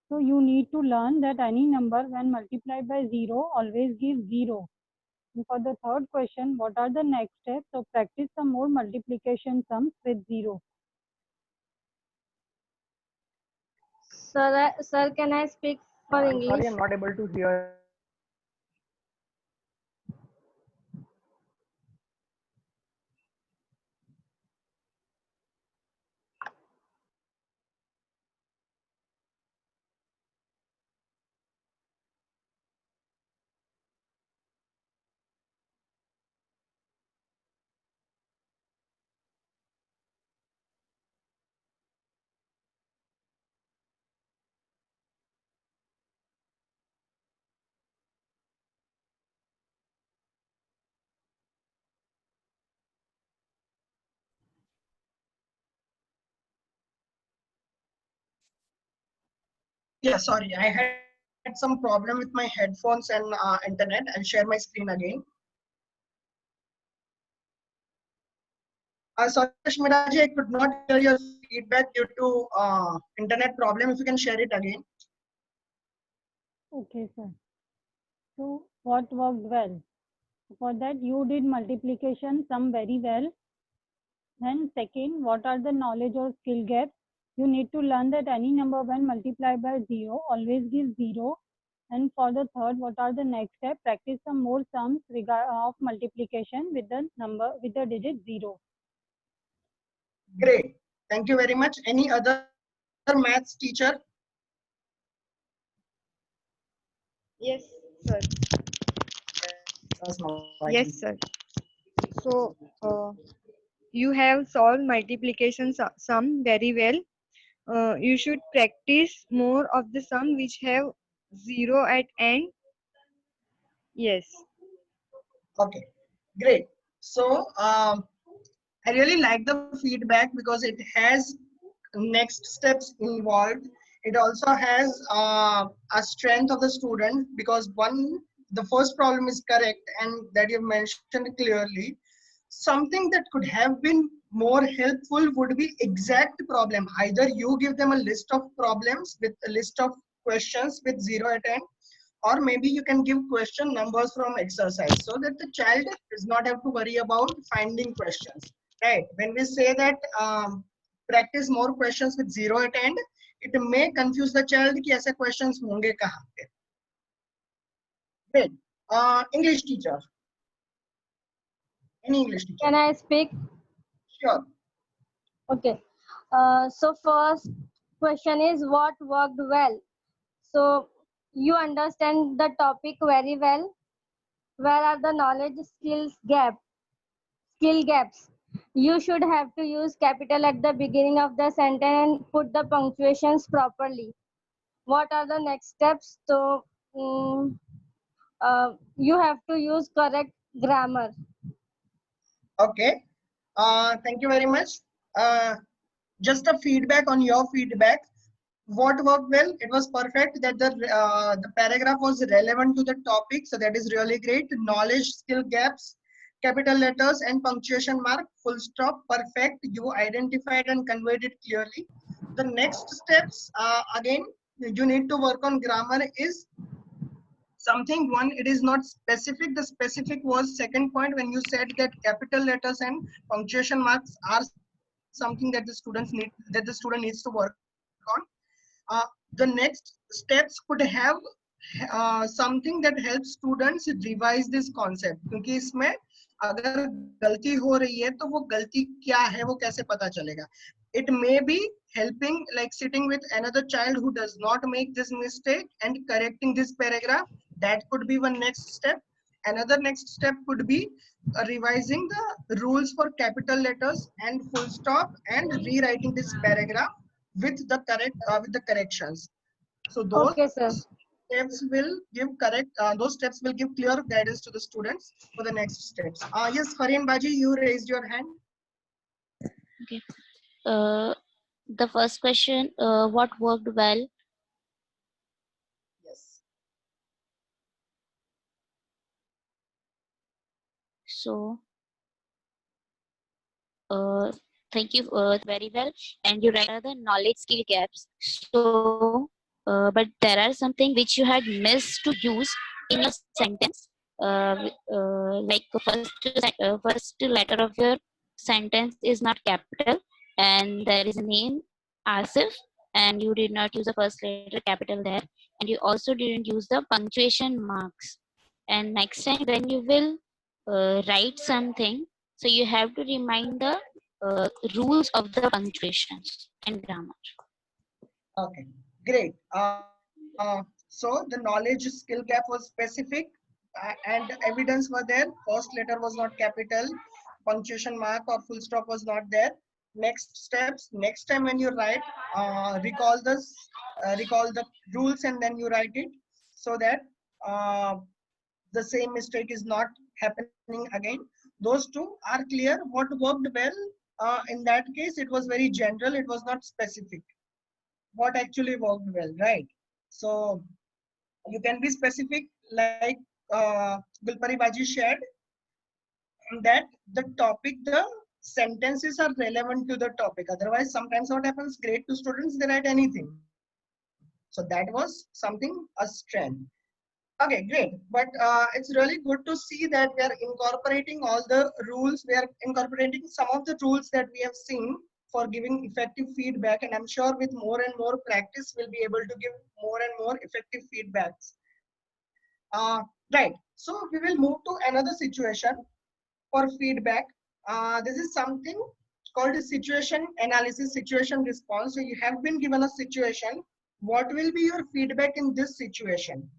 So you need to learn that any number when multiplied by 0 always gives 0. And for the third question, what are the next steps? So practice some more multiplication sums with 0. Sir, can I speak for I'm English? sorry, I'm not able to hear. Yeah, sorry, I had some problem with my headphones and internet. I'll share my screen again. Sorry, Shmiraji, I could not hear your feedback due to internet problem. If you can share it again. Okay, sir. So what worked well? For that, you did multiplication sum very well. And second, what are the knowledge or skill gaps? You need to learn that any number when multiplied by 0 always gives 0. And for the third, what are the next step? Practice some more sums of multiplication with the number with the digit 0. Great. Thank you very much. Any other maths teacher? Yes, sir. Yes, sir. So you have solved multiplication sum very well. You should practice more of the sum which have 0 at end. Yes. Okay, great. So I really like the feedback because it has next steps involved. It also has a strength of the student because the first problem is correct and that you've mentioned clearly. Something that could have been more helpful would be exact problem. Either you give them a list of problems with a list of questions with 0 at end, or maybe you can give question numbers from exercise so that the child does not have to worry about finding questions, right? When we say that practice more questions with 0 at end, it may confuse the child कि ऐसे questions होंगे कहाँ पे. Great. English teacher. Any English teacher? Can I speak? Sure. Okay. So first question is what worked well? So you understand the topic very well. Where are the knowledge skill gaps? You should have to use capital at the beginning of the sentence and put the punctuations properly. What are the next steps? So you have to use correct grammar. Okay. Thank you very much. Just a feedback on your feedback. What worked well? It was perfect that the paragraph was relevant to the topic. So that is really great. Knowledge, skill gaps, capital letters and punctuation mark, full stop, perfect. You identified and conveyed it clearly. The next steps, again, you need to work on grammar is something. One, it is not specific. The specific was second point when you said that capital letters and punctuation marks are something that the student needs to work on. the next steps could have something that helps students revise this concept, क्योंकि इसमें अगर गलती हो रही है तो वो गलती क्या है वो कैसे पता चलेगा. It may be helping like sitting with another child who does not make this mistake and correcting this paragraph. That could be one next step. Another next step could be revising the rules for capital letters and full stop and rewriting this paragraph with the corrections. So those Okay, sir. steps will give those steps will give clear guidance to the students for the next steps. Yes, Farin Baji, you raised your hand. Okay. The first question, what worked well? Yes. So, thank you very well. And you write the knowledge skill gaps. So, but there are something which you had missed to use in your sentence. Like first letter of your sentence is not capital, and there is a name Asif, and you did not use the first letter capital there, and you also didn't use the punctuation marks. And next time when you will write something, so you have to remind the rules of the punctuations and grammar. Okay, great. So the knowledge skill gap was specific and evidence were there. First letter was not capital, punctuation mark or full stop was not there. Next steps, next time when you write, recall the rules and then you write it so that the same mistake is not happening again. Those two are clear. What worked well? In that case, it was very general. It was not specific. What actually worked well, right? So you can be specific, like Gulpari Baji shared, that the topic, the sentences are relevant to the topic. Otherwise, sometimes what happens, grade 2 students, they write anything. So that was something, a strength. Okay, great. But it's really good to see that we are incorporating all the rules. We are incorporating some of the rules that we have seen for giving effective feedback. And I'm sure with more and more practice, we'll be able to give more and more effective feedbacks. Right. So we will move to another situation for feedback. This is something called a situation analysis, situation response. So you have been given a situation. What will be your feedback in this situation?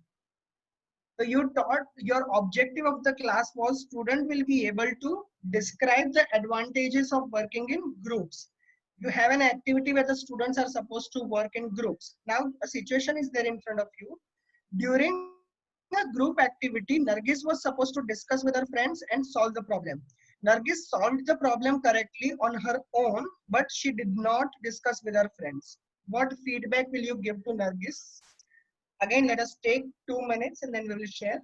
So you taught your objective of the class was student will be able to describe the advantages of working in groups. You have an activity where the students are supposed to work in groups. Now a situation is there in front of you. During a group activity, Nargis was supposed to discuss with her friends and solve the problem. Nargis solved the problem correctly on her own, but she did not discuss with her friends. What feedback will you give to Nargis? Again, let us take 2 minutes and then we will share.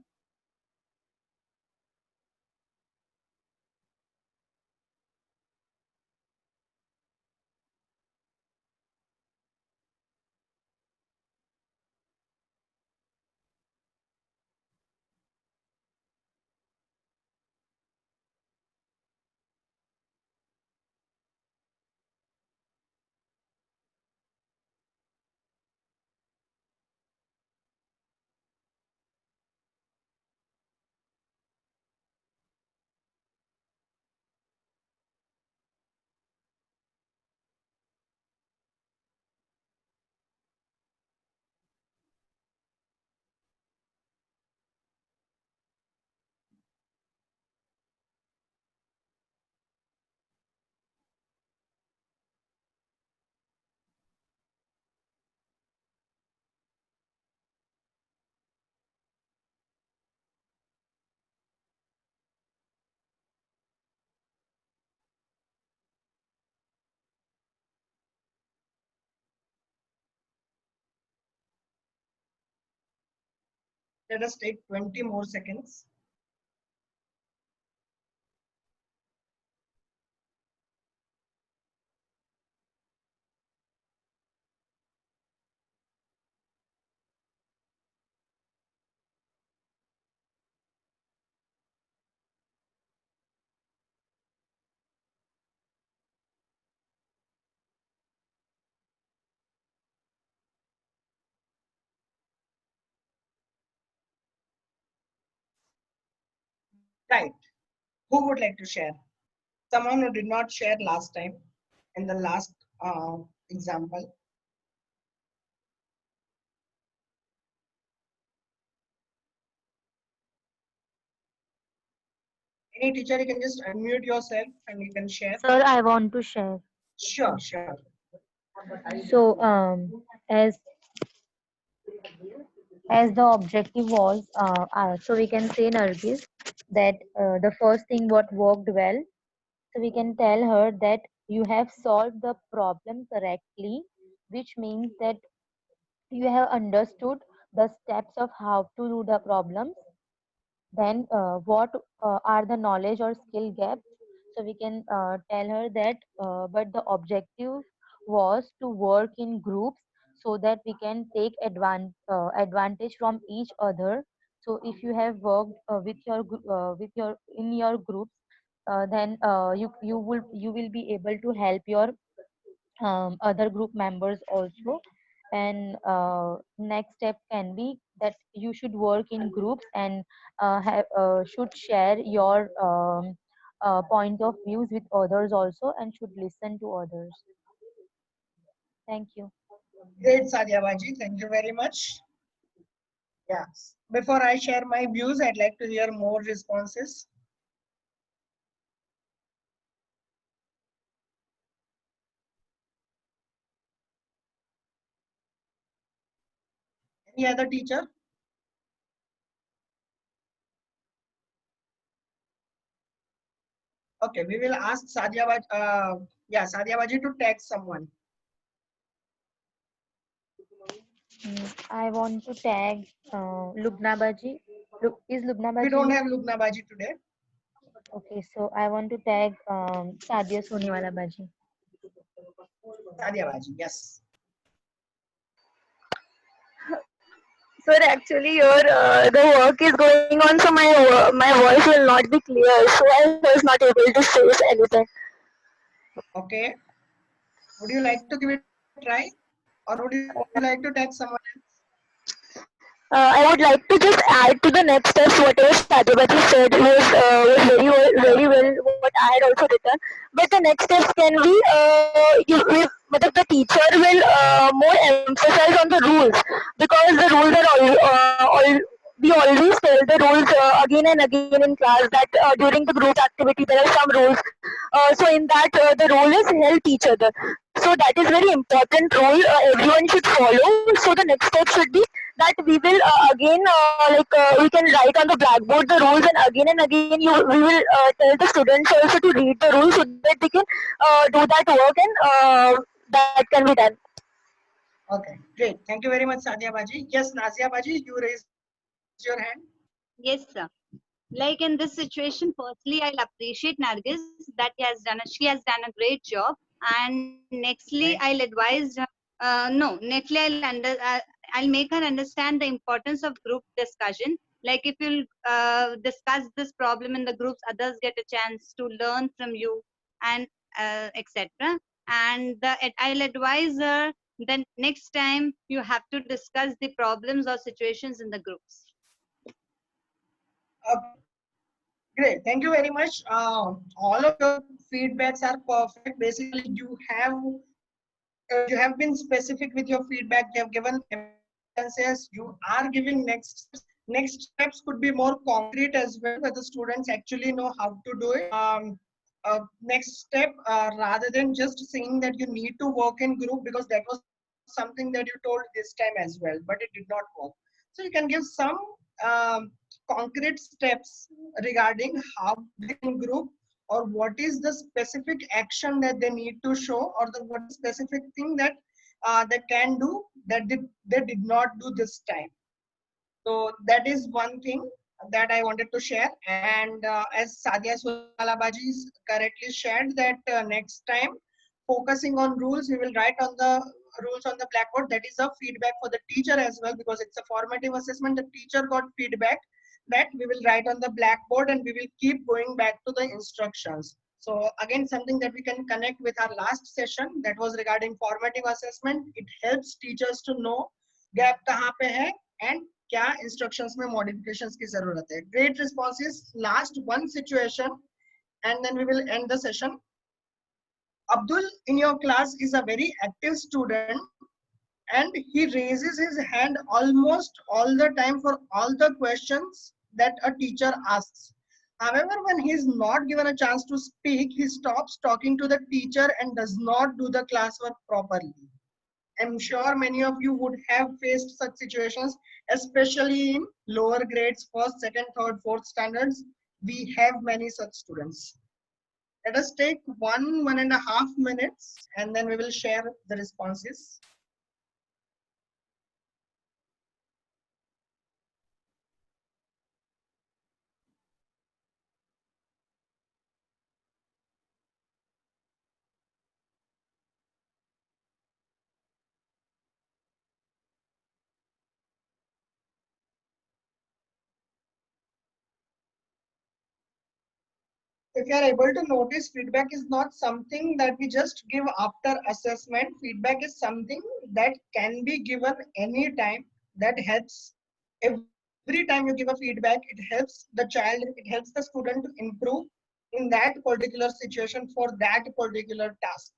Let us take 20 more seconds. Right. Who would like to share? Someone who did not share last time in the last example. Any teacher, you can just unmute yourself and you can share. Sir, I want to share. Sure, sure. So, as the objective was, so we can say Nargis that the first thing what worked well. So we can tell her that you have solved the problem correctly, which means that you have understood the steps of how to do the problems. Then what are the knowledge or skill gaps? So we can tell her that, but the objective was to work in groups so that we can take advantage from each other. So if you have worked with your in your groups, then you will be able to help your other group members also. And next step can be that you should work in groups and should share your point of views with others also, and should listen to others. Thank you. Great, Sadia Baji. Thank you very much. Yes. Before I share my views, I'd like to hear more responses. Any other teacher? Okay, we will ask Sadia Baji, Sadia Baji to tag someone. I want to tag Lubna Baji. Is Lubna Baji? We don't here? have Lubna Baji today. Okay, so I want to tag Sadia Soniwala Baji. Sadia Baji, yes. Sir, actually, your the work is going on, so my voice will not be clear. So I was not able to say anything. Okay. Would you like to give it a try, or would you like to tag someone else? I would like to just add to the next steps whatever Satyabati said was very well what I had also written. But the next steps can be the teacher will more emphasize on the rules, because the rules are all we always tell the rules again and again in class that during the group activity there are some rules. So in that the rule is help each other. So that is very important rule everyone should follow. So the next step should be that we will we can write on the blackboard the rules, and again we will tell the students also to read the rules so that they can do that work, and that can be done. Okay, great. Thank you very much, Sadia Baji. Yes, Nazia Baji, you raised your hand. Yes, sir. Like in this situation, firstly, I'll appreciate Nargis that she has done a great job. And nextly, I'll advise her, I'll make her understand the importance of group discussion. Like if you'll discuss this problem in the groups, others get a chance to learn from you, and etc. And I'll advise her that next time you have to discuss the problems or situations in the groups. Okay. Great. Thank you very much. All of your feedbacks are perfect. Basically, you have been specific with your feedback. You have given evidences. You are giving next steps. Next steps could be more concrete as well, where the students actually know how to do it. Next step, rather than just saying that you need to work in group, because that was something that you told this time as well, but it did not work. So you can give some concrete steps regarding how they can group, or what is the specific action that they need to show, or what specific thing that they can do that they did not do this time. So that is one thing that I wanted to share. And as Sadia Sulabaji correctly shared, that next time focusing on rules, we will write on the rules on the blackboard. That is a feedback for the teacher as well, because it's a formative assessment. The teacher got feedback that we will write on the blackboard, and we will keep going back to the instructions. So again, something that we can connect with our last session that was regarding formative assessment. It helps teachers to know gap kahan pe hai and क्या instructions में modifications की जरूरत है. Great responses. Last one situation and then we will end the session. Abdul in your class is a very active student and he raises his hand almost all the time for all the questions that a teacher asks. However, when he is not given a chance to speak, he stops talking to the teacher and does not do the classwork properly. I'm sure many of you would have faced such situations, especially in lower grades, first, second, third, fourth standards. We have many such students. Let us take 1.5 minutes and then we will share the responses. If you are able to notice, feedback is not something that we just give after assessment. Feedback is something that can be given anytime. That helps. Every time you give a feedback, it helps the child, it helps the student to improve in that particular situation for that particular task.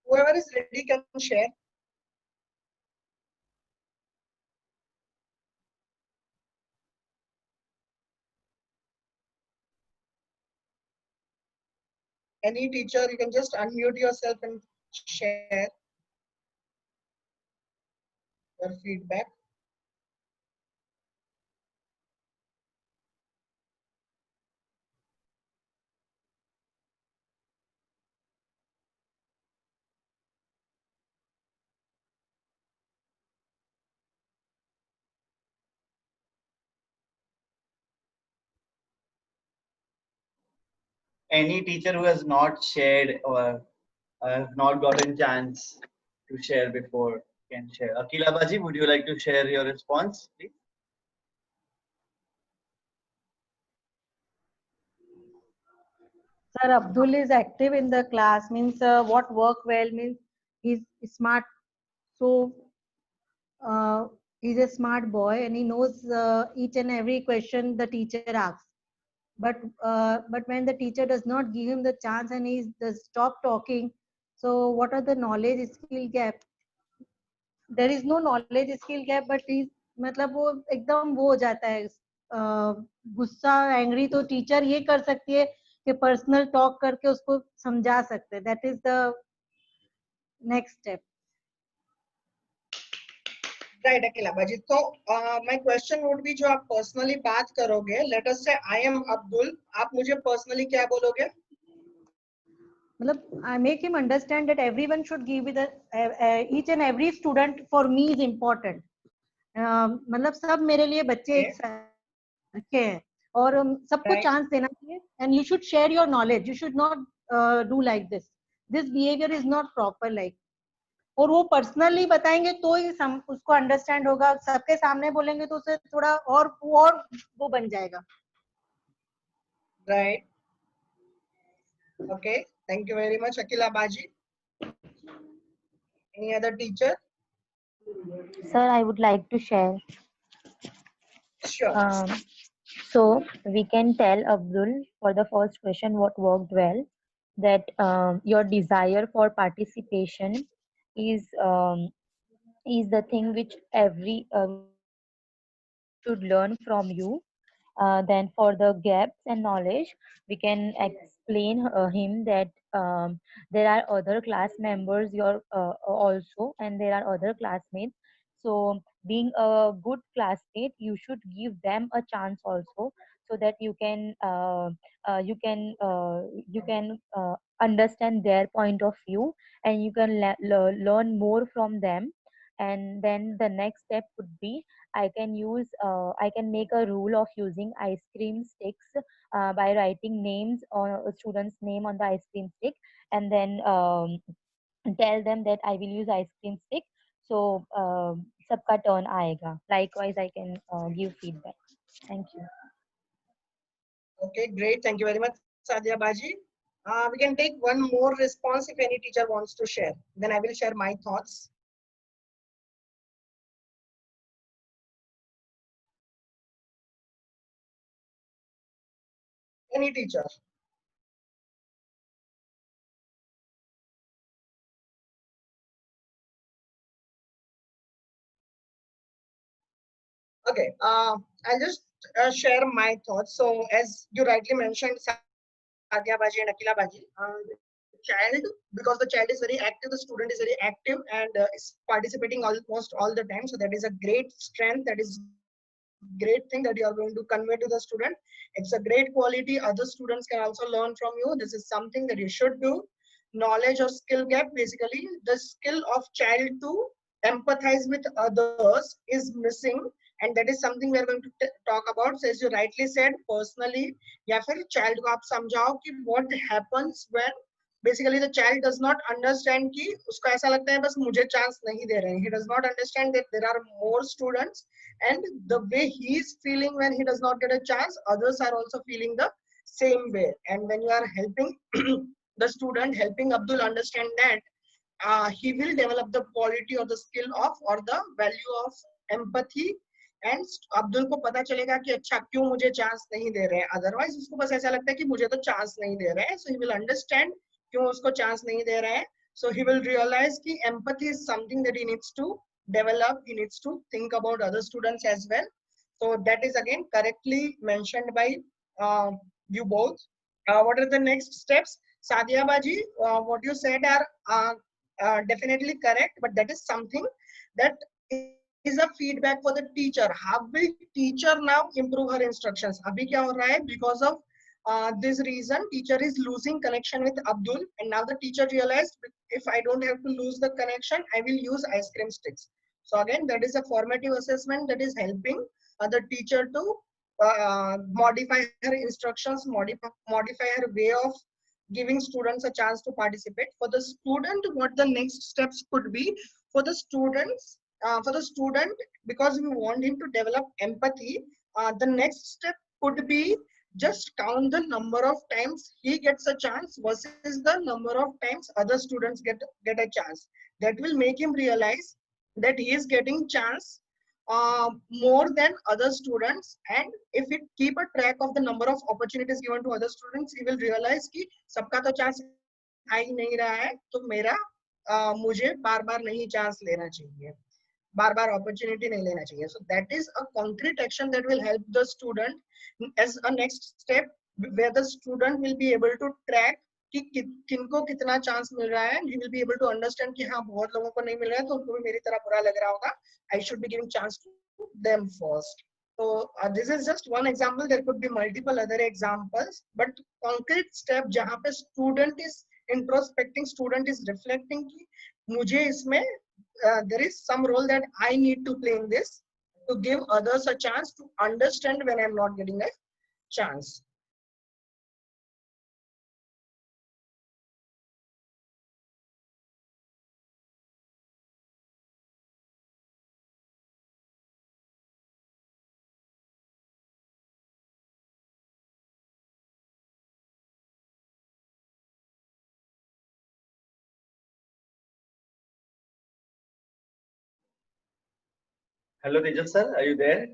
Whoever is ready can share. Any teacher, you can just unmute yourself and share your feedback. Any teacher who has not shared or have not gotten chance to share before can share. Akila Baji, would you like to share your response, please? Sir, Abdul is active in the class, means what work well means he's smart. So he's a smart boy and he knows each and every question the teacher asks. But when the teacher does not give him the chance and he does stop talking, so what are the knowledge skill gap? There is no knowledge skill gap, but he's मतलब वो एकदम वो हो जाता है गुस्सा angry तो teacher ये कर सकती है कि पर्सनल टॉक करके उसको समझा सकते हैं. That is the next step. Right, Akila Baji. So my question would be, जो आप personally बात करोगे, let us say I am Abdul, आप मुझे personally क्या बोलोगे? मतलब I make him understand that everyone should give with each and every student for me is important. मतलब सब मेरे लिए बच्चे एक रखे हैं और सबको चांस देना चाहिए. And you should share your knowledge. You should not do like this. This behaviour is not proper like. और वो पर्सनली बताएंगे तो ही उसको अंडरस्टैंड होगा. सबके सामने बोलेंगे तो उसे थोड़ा और वो बन जाएगा. Right. Okay. Thank you very much, Akila Baji. Any other teacher? Sir, I would like to share. Sure. So we can tell Abdul for the first question what worked well, that your desire for participation is the thing which every should learn from you. Then for the gaps and knowledge, we can explain him that there are other class members also, and there are other classmates. So being a good classmate, you should give them a chance also, so that you can understand their point of view, and you can learn more from them. And then the next step would be, I can make a rule of using ice cream sticks by writing names or a student's name on the ice cream stick, and then tell them that I will use ice cream stick. So सबका turn आएगा. Likewise, I can give feedback. Thank you. Okay, great. Thank you very much, Sadia Baji. We can take one more response if any teacher wants to share. Then I will share my thoughts. Any teacher? Okay, I'll just share my thoughts. So as you rightly mentioned, Sadia Baji and Akila Baji, child, because the child is very active, the student is very active and is participating almost all the time. So that is a great strength. That is great thing that you are going to convey to the student. It's a great quality. Other students can also learn from you. This is something that you should do. Knowledge or skill gap, basically the skill of child to empathize with others is missing, and that is something we are going to talk about. So as you rightly said, personally, या फिर child को आप समझाओ कि what happens when basically the child does not understand कि उसको ऐसा लगता है बस मुझे chance नहीं दे रहे हैं. He does not understand that there are more students, and the way he is feeling when he does not get a chance, others are also feeling the same way. And when you are helping the student, helping Abdul understand that, he will develop the quality or the skill of or the value of empathy. And Abdul को पता चलेगा कि अच्छा क्यों मुझे chance नहीं दे रहे हैं. अदरवाइज उसको बस ऐसा लगता है कि मुझे तो चांस नहीं दे रहे हैं. So he will understand क्यों उसको चांस नहीं दे रहे हैं. So he will realize कि empathy is something that he needs to develop. He needs to think about other students as well. So that is again correctly mentioned by you both. What are the next steps? Sadia Baji, what you said are definitely correct, but that is something that is a feedback for the teacher. How will teacher now improve her instructions? Abhi kya ho raha hai? Because of this reason, teacher is losing connection with Abdul, and now the teacher realized, if I don't have to lose the connection, I will use ice cream sticks. So again, that is a formative assessment that is helping the teacher to modify her instructions, modify her way of giving students a chance to participate. For the student, what the next steps could be for the students, for the student, because we want him to develop empathy, the next step could be just count the number of times he gets a chance versus the number of times other students get a chance. That will make him realize that he is getting chance more than other students, and if we keep a track of the number of opportunities given to other students, he will realize कि सबका तो chance आ ही नहीं रहा है, तो मेरा मुझे बार-बार नहीं chance लेना चाहिए, बार-बार opportunity नहीं लेना चाहिए. So that is a concrete action that will help the student as a next step, where the student will be able to track कि किनको कितना चांस मिल रहा है. He will be able to understand कि हाँ बहुत लोगों को नहीं मिल रहा है, तो उनको भी मेरी तरह बुरा लग रहा होगा. I should be giving chance to them first. So this is just one example. There could be multiple other examples, but concrete step जहाँ पे student is introspecting, student is reflecting कि मुझे इसमें there is some role that I need to play in this to give others a chance to understand when I'm not getting a chance. Hello, Tejas sir, are you there?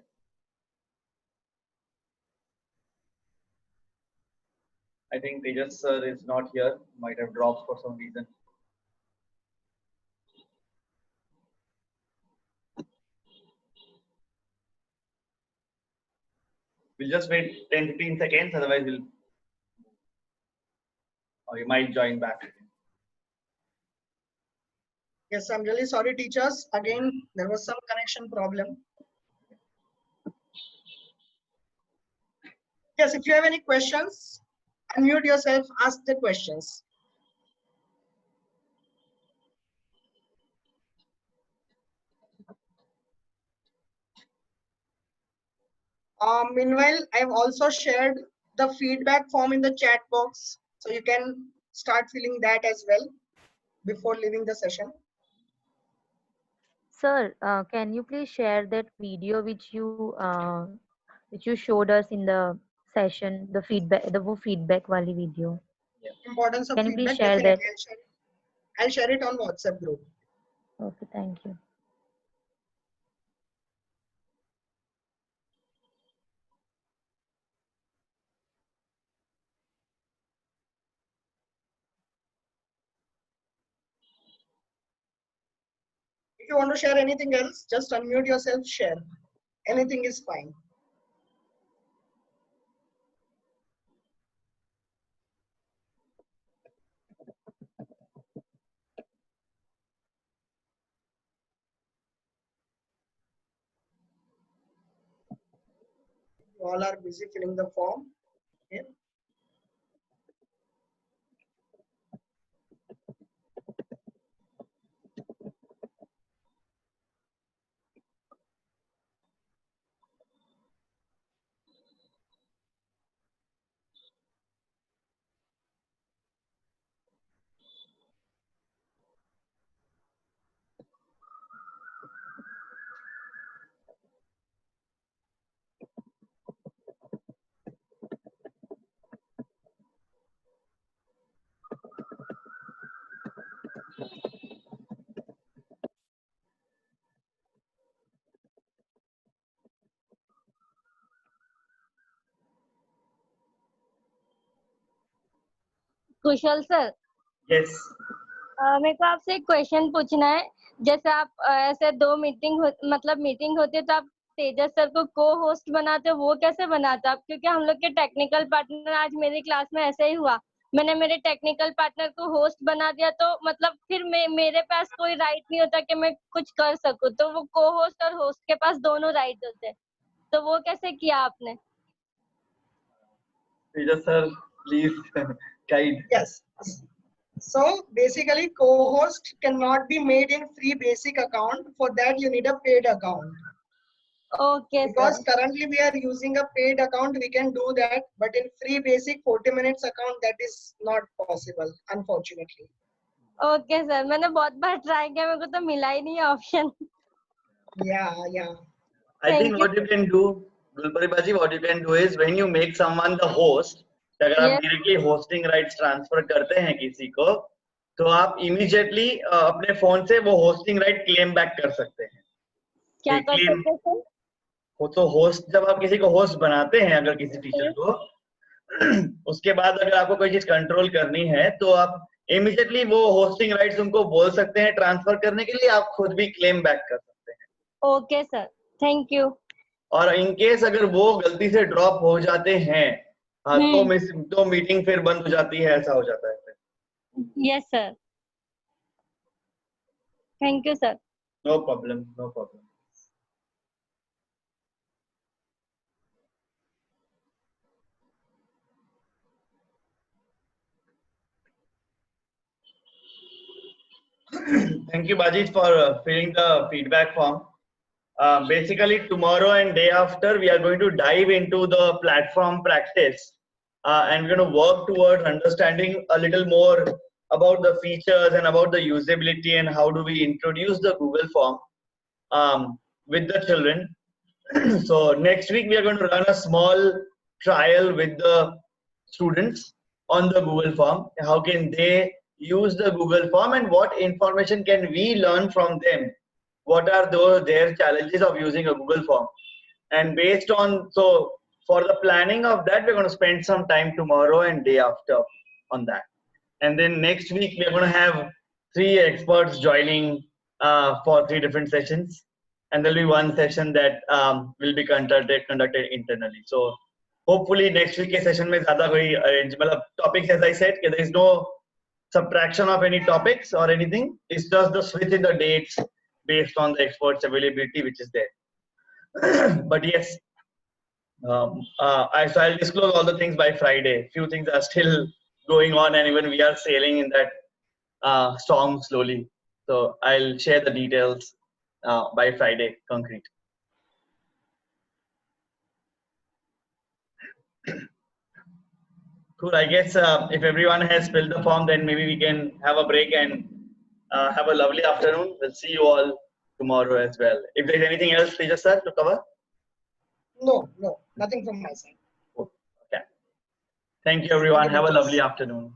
I think Tejas sir is not here, might have dropped for some reason. We'll just wait 10-15 seconds, otherwise we'll, or you might join back. Yes, I'm really sorry, teachers. Again, there was some connection problem. Yes, if you have any questions, unmute yourself, ask the questions. Meanwhile, I've also shared the feedback form in the chat box, so you can start filling that as well before leaving the session. Sir, can you please share that video which you showed us in the session, the feedback, the वो feedback वाली video? Importance of Can you please feedback, share definitely. that? I'll share it on WhatsApp group. Okay, thank you. If you want to share anything else, just unmute yourself, share. Anything is fine. You all are busy filling the form. Okay. Kusal sir Yes. मेरे को आपसे एक question पूछना है जैसे आप ऐसे दो मतलब मीटिंग होती है तो आप तेजस सर को को होस्ट बनाते हो वो कैसे बनाते हो आप क्योंकि हम लोग के टेक्निकल पार्टनर आज मेरी क्लास में ऐसे ही हुआ मैंने मेरे टेक्निकल पार्टनर को होस्ट बना दिया तो मतलब फिर मेरे पास कोई राइट नहीं होता कि मैं कुछ कर सकूं तो वो को होस्ट और होस्ट के पास दोनों राइट होते हैं तो वो कैसे किया आपने Tejas sir, please guide. Yes. So basically, co-host cannot be made in free basic account. For that, you need a paid account. Okay. Because sir. currently we are using a paid account, we can do that. But in free basic 40 minutes account, that is not possible, unfortunately. Okay, sir. मैंने बहुत बार try किया मेरे को तो मिला ही नहीं option. Yeah. I think what you can do, Gulpari Baji, what you can do is when you make someone the host, अगर आप directly hosting rights transfer करते हैं किसी को, तो आप immediately अपने phone से वो hosting right claim back कर सकते हैं. क्या कर सकते हैं? वो तो host जब आप किसी को host बनाते हैं अगर किसी टीचर को, उसके बाद अगर आपको कोई चीज कंट्रोल करनी है तो आप immediately वो hosting rights उनको बोल सकते हैं ट्रांसफर करने के लिए आप खुद भी claim back कर सकते हैं. Okay, sir. Thank you. और इन केस अगर वो गलती से ड्रॉप हो जाते हैं तो मीटिंग फिर बंद हो जाती है ऐसा हो जाता है फिर. Yes, sir. Thank you, sir. No problem. Thank you, Bajit, for filling the feedback form. Basically, tomorrow and day after, we are going to dive into the platform practice and we're going to work towards understanding a little more about the features and about the usability and how do we introduce the Google form with the children. So next week, we are going to run a small trial with the students on the Google form. How can they use the Google form and what information can we learn from them? What are their challenges of using a Google form? And based on, so for the planning of that, we're going to spend some time tomorrow and day after on that. And then next week, we're going to have 3 experts joining for 3 different sessions. And there'll be 1 session that will be conducted internally. So hopefully next week session mein zyada koi arrange topics, as I said, there is no subtraction of any topics or anything. It's just the switch in the dates based on the experts availability which is there. But yes, so I'll disclose all the things by Friday. Few things are still going on and even we are sailing in that storm slowly. So I'll share the details by Friday, concrete. Cool. I guess if everyone has filled the form, then maybe we can have a break and have a lovely afternoon. We'll see you all tomorrow as well. If there's anything else, Tejas sir, to cover? No, nothing from my side. Okay. Thank you, everyone. Have a lovely afternoon.